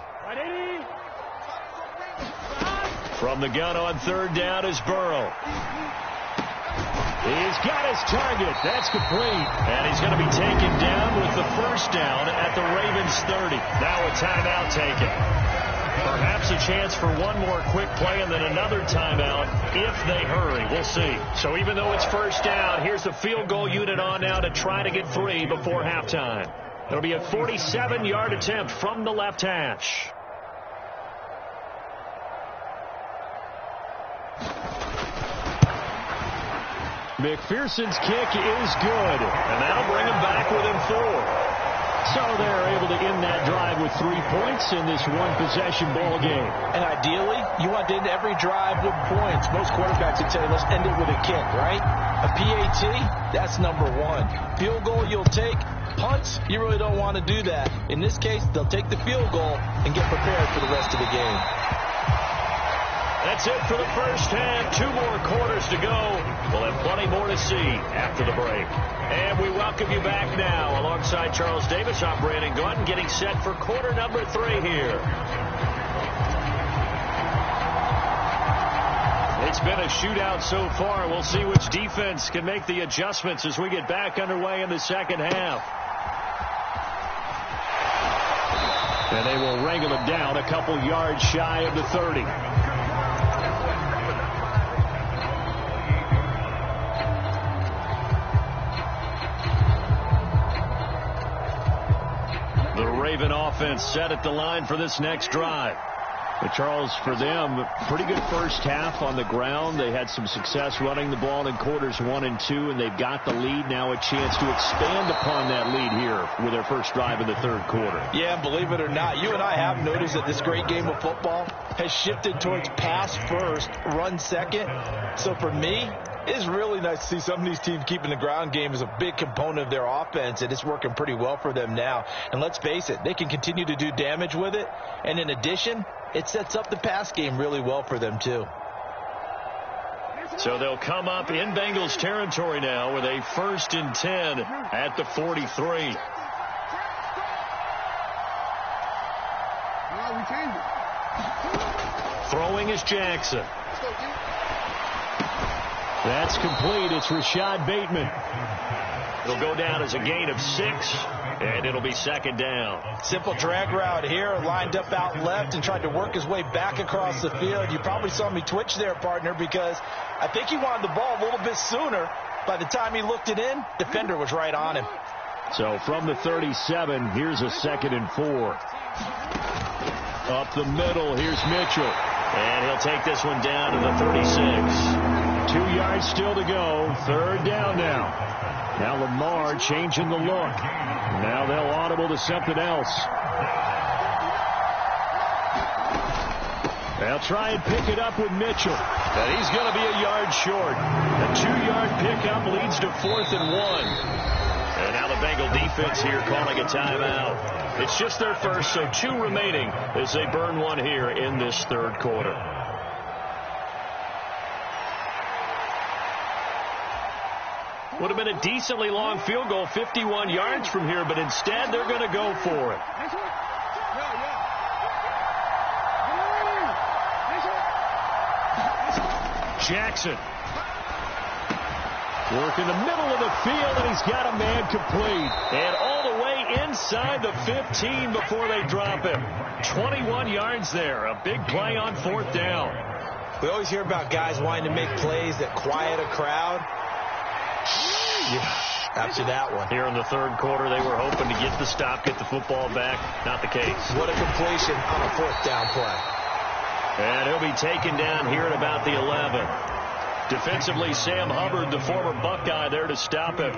From the gun on 3rd down is Burrow. He's got his target. That's complete. And he's going to be taken down with the 1st down at the Ravens 30. Now a timeout taken. Perhaps a chance for one more quick play and then another timeout if they hurry. We'll see. So even though it's 1st down, here's the field goal unit on now to try to get 3 before halftime. It'll be a 47-yard attempt from the left hash. McPherson's kick is good, and that'll bring him back within 4. So they're able to end that drive with 3 points in this one-possession ball game. And ideally, you want to end every drive with points. Most quarterbacks would tell you, let's end it with a kick, right? A PAT, that's number 1. Field goal you'll take. Punts, you really don't want to do that. In this case, they'll take the field goal and get prepared for the rest of the game. That's it for the 1st half. 2 more quarters to go. We'll have plenty more to see after the break. And we welcome you back now alongside Charles Davis. I'm Brandon Gordon getting set for quarter number 3 here. It's been a shootout so far. We'll see which defense can make the adjustments as we get back underway in the second half. And they will wrangle it down a couple yards shy of the 30. The Raven offense set at the line for this next drive. But Charles, for them, pretty good first half on the ground. They had some success running the ball in quarters 1 and 2, and they've got the lead. Now a chance to expand upon that lead here with their first drive in the third quarter. Yeah, believe it or not, you and I have noticed that this great game of football has shifted towards pass first, run second. So for me, it's really nice to see some of these teams keeping the ground game as a big component of their offense, and it's working pretty well for them now. And let's face it, they can continue to do damage with it. And in addition, it sets up the pass game really well for them, too. So they'll come up in Bengals territory now with a 1st and 10 at the 43. Throwing is Jackson. That's complete. It's Rashad Bateman. It'll go down as a gain of 6, and it'll be second down. Simple drag route here, lined up out left and tried to work his way back across the field. You probably saw me twitch there, partner, because I think he wanted the ball a little bit sooner. By the time he looked it in, defender was right on him. So from the 37, here's a 2nd and 4. Up the middle, here's Mitchell. And he'll take this one down to the 36. 2 yards still to go. 3rd down now. Now Lamar changing the look. Now they'll audible to something else. They'll try and pick it up with Mitchell. And he's going to be a yard short. A 2-yard pickup leads to 4th and 1. And now the Bengal defense here calling a timeout. It's just their first, so 2 remaining as they burn one here in this third quarter. Would have been a decently long field goal, 51 yards from here, but instead they're going to go for it. Jackson. Work in the middle of the field, and he's got a man complete. And all the way inside the 15 before they drop him. 21 yards there. A big play on 4th down. We always hear about guys wanting to make plays that quiet a crowd. Yeah, after that one. Here in the third quarter, they were hoping to get the stop, get the football back. Not the case. What a completion on a 4th down play. And he'll be taken down here at about the 11. Defensively, Sam Hubbard, the former Buckeye, there to stop him.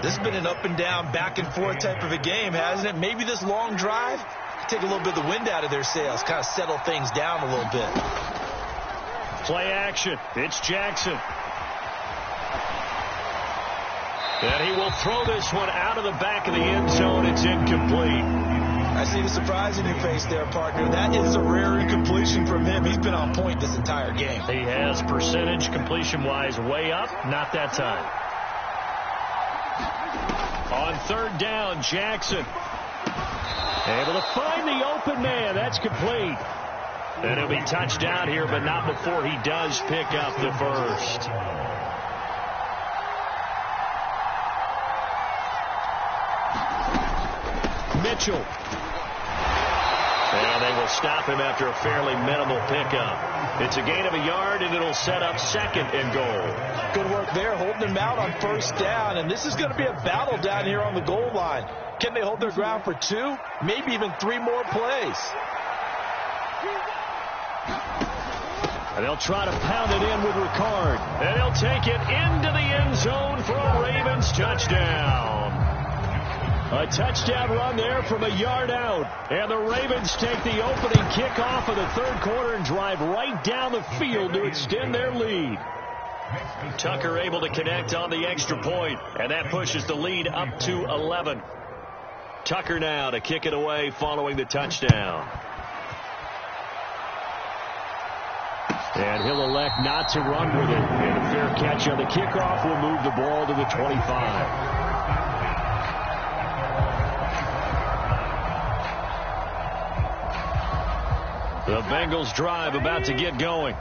This has been an up and down, back and forth type of a game, hasn't it? Maybe this long drive, take a little bit of the wind out of their sails, kind of settle things down a little bit. Play action. It's Jackson. And he will throw this one out of the back of the end zone. It's incomplete. I see the surprise in your face there, partner. That is a rare incompletion from him. He's been on point this entire game. He has percentage completion-wise way up. Not that time. On 3rd down, Jackson. Able to find the open man. That's complete. And it'll be touchdown here, but not before he does pick up the first. Mitchell. And they will stop him after a fairly minimal pickup. It's a gain of a yard, and it'll set up 2nd and goal. Good work there, holding him out on 1st down. And this is going to be a battle down here on the goal line. Can they hold their ground for 2, maybe even 3 more plays? And they'll try to pound it in with Ricard. And they'll take it into the end zone for a Ravens touchdown. A touchdown run there from a yard out. And the Ravens take the opening kickoff of the third quarter and drive right down the field to extend their lead. Tucker able to connect on the extra point, and that pushes the lead up to 11. Tucker now to kick it away following the touchdown. And he'll elect not to run with it. And a fair catch on the kickoff will move the ball to the 25. The Bengals drive about to get going.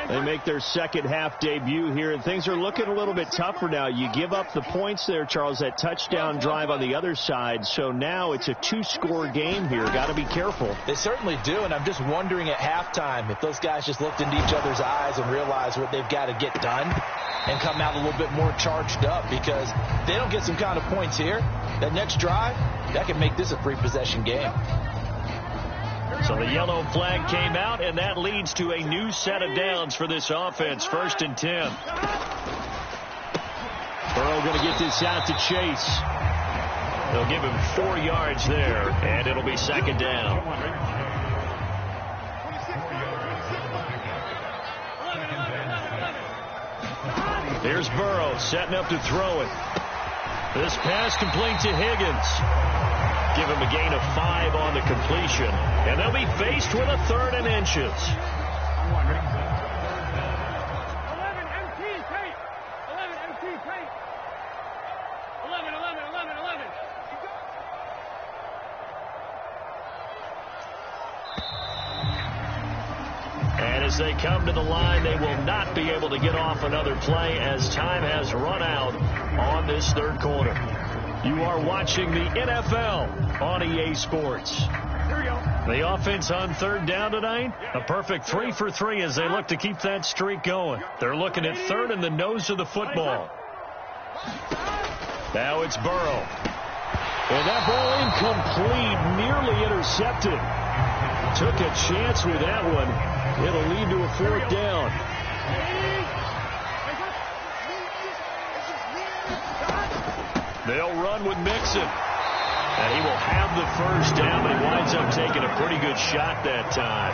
They make their second half debut here, and things are looking a little bit tougher now. You give up the points there, Charles, that touchdown drive on the other side. So now it's a two-score game here. Got to be careful. They certainly do, and I'm just wondering at halftime if those guys just looked into each other's eyes and realized what they've got to get done and come out a little bit more charged up, because if they don't get some kind of points here, that next drive, that can make this a free-possession game. So the yellow flag came out, and that leads to a new set of downs for this offense. 1st and 10. Burrow going to get this out to Chase. They'll give him 4 yards there, and it'll be 2nd down. Here's Burrow setting up to throw it. This pass complete to Higgins. Give him a gain of 5 on the completion. And they'll be faced with a 3rd and inches. 11 MT tape. 11 MT tape. 11. And as they come to the line, they will not be able to get off another play as time has run out on this 3rd quarter. You are watching the NFL on EA Sports. The offense on 3rd down tonight, a perfect 3 for 3 as they look to keep that streak going. They're looking at 3rd in the nose of the football. Now it's Burrow. And that ball incomplete, nearly intercepted. Took a chance with that one. It'll lead to a 4th down. They'll run with Mixon. And he will have the 1st down, but he winds up taking a pretty good shot that time.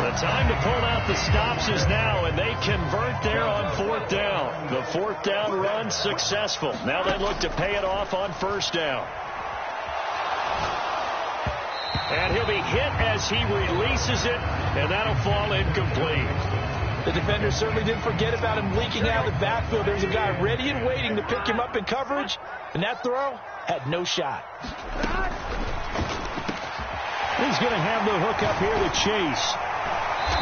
The time to pull out the stops is now, and they convert there on 4th down. The 4th down run successful. Now they look to pay it off on 1st down. And he'll be hit as he releases it, and that'll fall incomplete. The defender certainly didn't forget about him leaking out of the backfield. There's a guy ready and waiting to pick him up in coverage, and that throw had no shot. He's going to have the hook up here with Chase.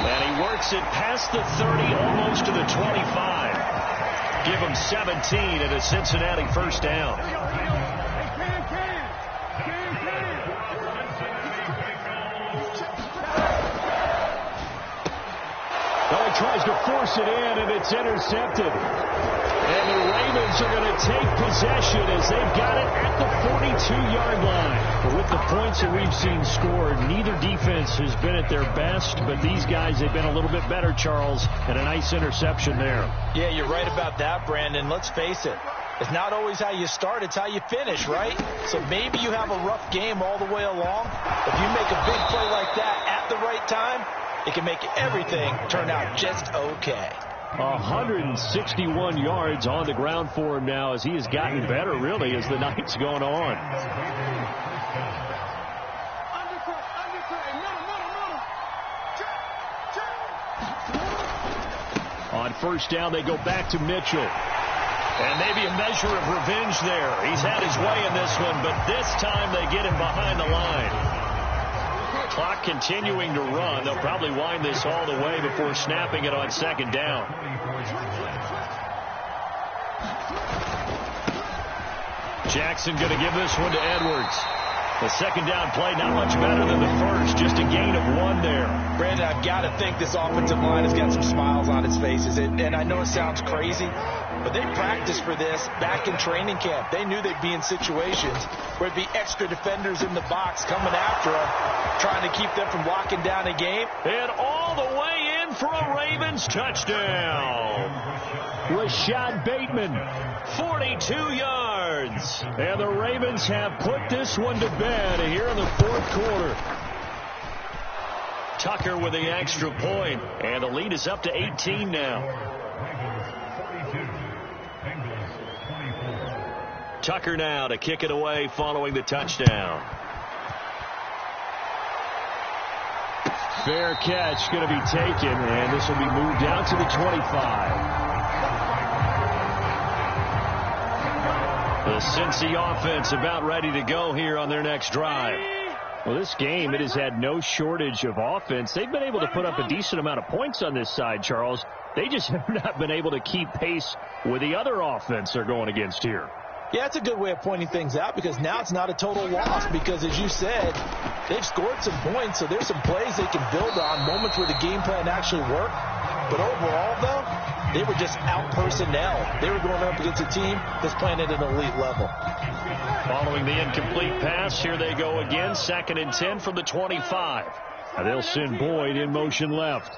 And he works it past the 30, almost to the 25. Give him 17 and a Cincinnati 1st down. He tries to force it in, and it's intercepted. And the Ravens are going to take possession as they've got it at the 42-yard line. But with the points that we've seen scored, neither defense has been at their best, but these guys, they've been a little bit better, Charles, and a nice interception there. Yeah, you're right about that, Brandon. Let's face it. It's not always how you start, it's how you finish, right? So maybe you have a rough game all the way along. If you make a big play like that at the right time, it can make everything turn out just okay. 161 yards on the ground for him now as he has gotten better, really, as the night's going on. On 1st down, they go back to Mitchell. And maybe a measure of revenge there. He's had his way in this one, but this time they get him behind the line. Clock continuing to run. They'll probably wind this all the way before snapping it on 2nd down. Jackson going to give this one to Edwards. The 2nd down play not much better than the 1st. Just a gain of 1 there. Brandon, I've got to think this offensive line has got some smiles on its faces. And I know it sounds crazy, but they practiced for this back in training camp. They knew they'd be in situations where it'd be extra defenders in the box coming after them, trying to keep them from locking down a game. And all the way in for a Ravens touchdown. Rashad Bateman, 42 yards. And the Ravens have put this one to bed here in the 4th quarter. Tucker with the extra point, and the lead is up to 18 now. Tucker now to kick it away following the touchdown. Fair catch going to be taken, and this will be moved down to the 25. The Cincy offense about ready to go here on their next drive. Well, this game, it has had no shortage of offense. They've been able to put up a decent amount of points on this side, Charles. They just have not been able to keep pace with the other offense they're going against here. Yeah, that's a good way of pointing things out because now it's not a total loss because, as you said, they've scored some points, so there's some plays they can build on, moments where the game plan actually worked. But overall, though, they were just out-personnel. They were going up against a team that's playing at an elite level. Following the incomplete pass, here they go again. 2nd and 10 from the 25. Now they'll send Boyd in motion left.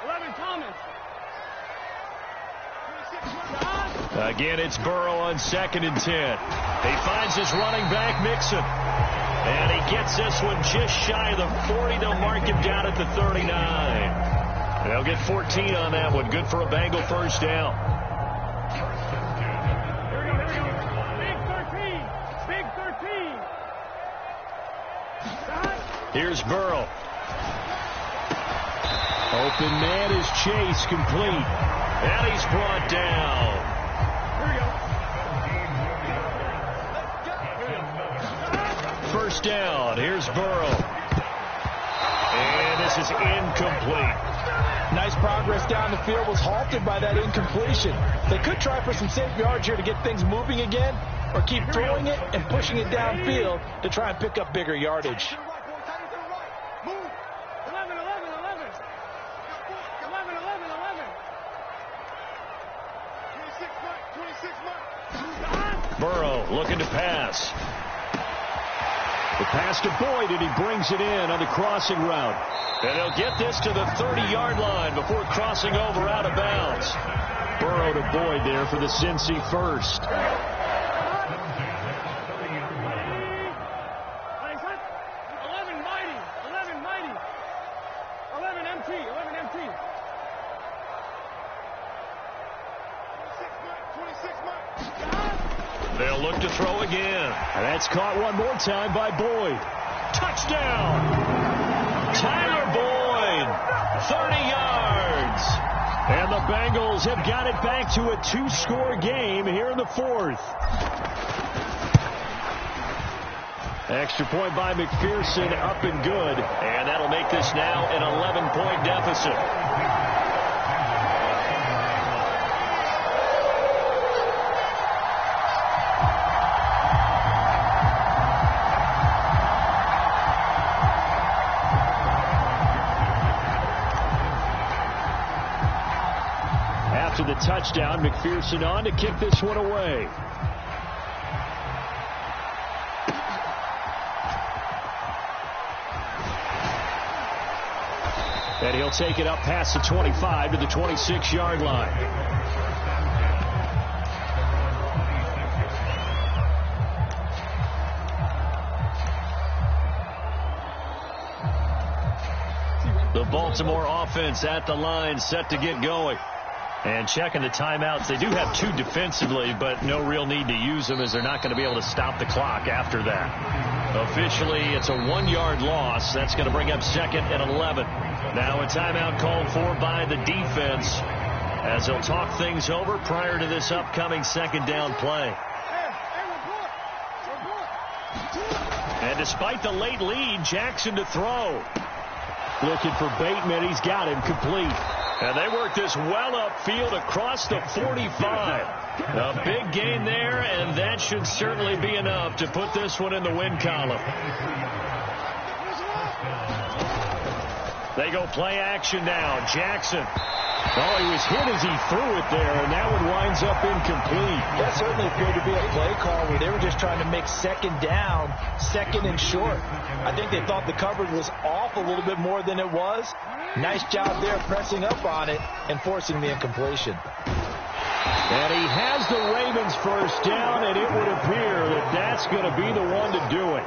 11 Thomas. Again, it's Burrow on 2nd and 10. He finds his running back, Mixon. And he gets this one just shy of the 40. They'll mark him down at the 39. They'll get 14 on that one. Good for a Bengal first down. Big 13. Here's Burrow. Open man is Chase, complete. And he's brought down. First down. Here's Burrow. And this is incomplete. Nice progress down the field, was halted by that incompletion. They could try for some safe yards here to get things moving again, or keep throwing it and pushing it downfield to try and pick up bigger yardage. 11. Burrow looking to pass. The pass to Boyd, and he brings it in on the crossing route. And he'll get this to the 30-yard line before crossing over out of bounds. Burrow to Boyd there for the Cincy first. 11 mighty. 11 MT. They'll look to throw again. And that's caught one more time by Boyd. Touchdown! Tyler Boyd, 30 yards. And the Bengals have got it back to a 2-score game here in the 4th. Extra point by McPherson, up and good. And that'll make this now an 11-point deficit. After the touchdown, McPherson on to kick this one away. And he'll take it up past the 25 to the 26-yard line. The Baltimore offense at the line, set to get going. And checking the timeouts. They do have 2 defensively, but no real need to use them as they're not going to be able to stop the clock after that. Officially, it's a 1-yard loss. That's going to bring up 2nd and 11. Now a timeout called for by the defense as they'll talk things over prior to this upcoming 2nd down play. And despite the late lead, Jackson to throw. Looking for Bateman. He's got him complete. And they work this well upfield across the 45. A big gain there, and that should certainly be enough to put this one in the win column. They go play action now. Jackson. Oh, he was hit as he threw it there, and that one winds up incomplete. That certainly appeared to be a play call where they were just trying to make 2nd down, 2nd and short. I think they thought the coverage was off a little bit more than it was. Nice job there pressing up on it and forcing the incompletion. And he has the Ravens first down, and it would appear that that's going to be the one to do it.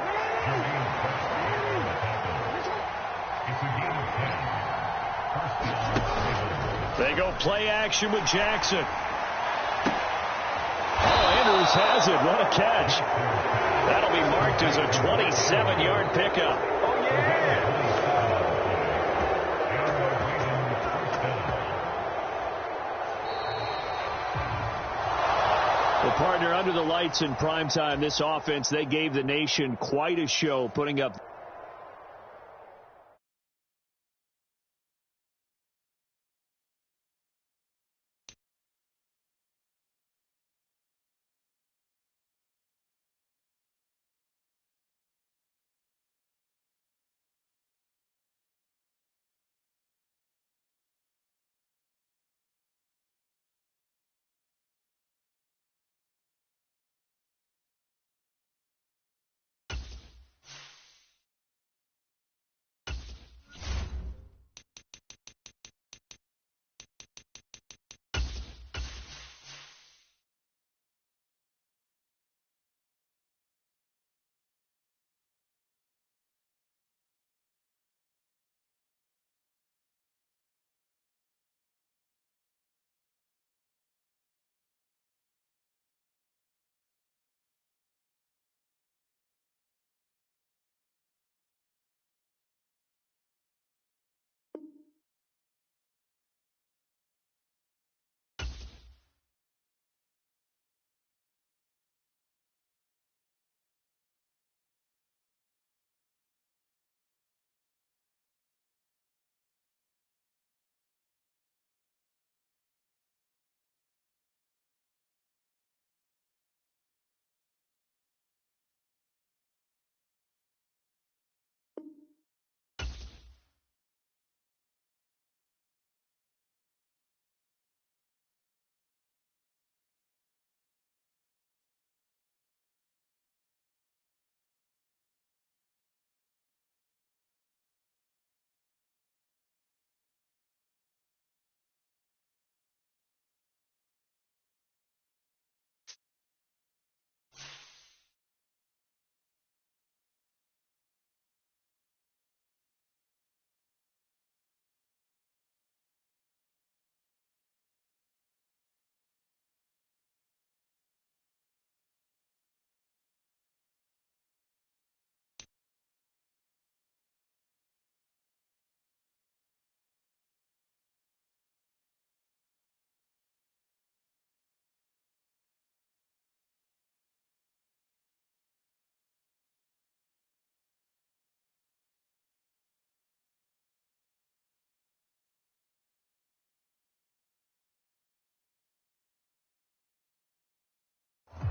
They go play action with Jackson. Oh, Andrews has it. What a catch. That'll be marked as a 27-yard pickup. Oh, yeah. Well, partner, under the lights in primetime, this offense, they gave the nation quite a show, putting up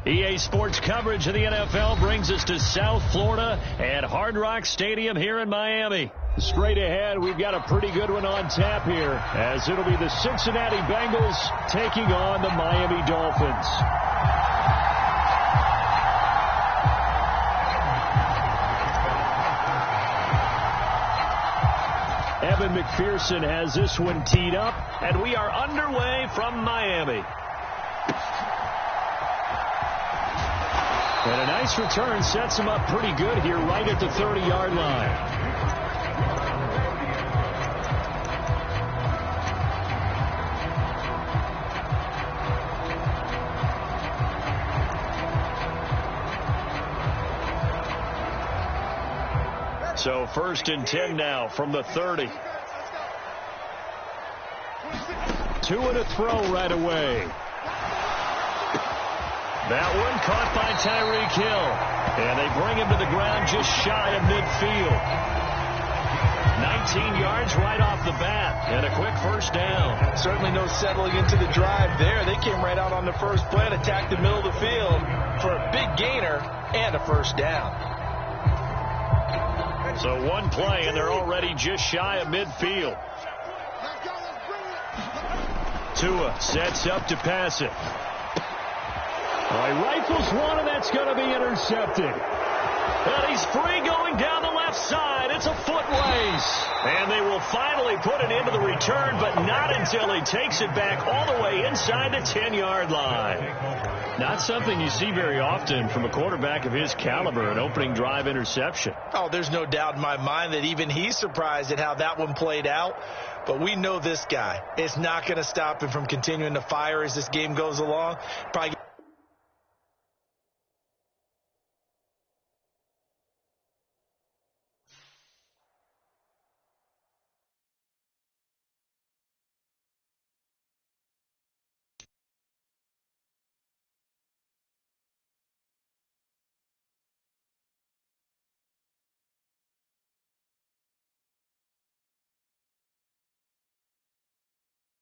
EA Sports coverage of the NFL brings us to South Florida at Hard Rock Stadium here in Miami. Straight ahead, we've got a pretty good one on tap here, as it'll be the Cincinnati Bengals taking on the Miami Dolphins. Evan McPherson has this one teed up, and we are underway from Miami. And a nice return sets him up pretty good here right at the 30-yard line. So 1st and 10 now from the 30. 2 and a throw right away. That one caught by Tyreek Hill. And they bring him to the ground just shy of midfield. 19 yards right off the bat. And a quick first down. Certainly no settling into the drive there. They came right out on the first play and attacked the middle of the field for a big gainer and a first down. So one play, and they're already just shy of midfield. Tua sets up to pass it. Rifles one, and that's going to be intercepted. And he's free going down the left side. It's a foot race. And they will finally put an end to the return, but not until he takes it back all the way inside the 10-yard line. Not something you see very often from a quarterback of his caliber, an opening drive interception. Oh, there's no doubt in my mind that even he's surprised at how that one played out. But we know this guy is not going to stop him from continuing to fire as this game goes along. Probably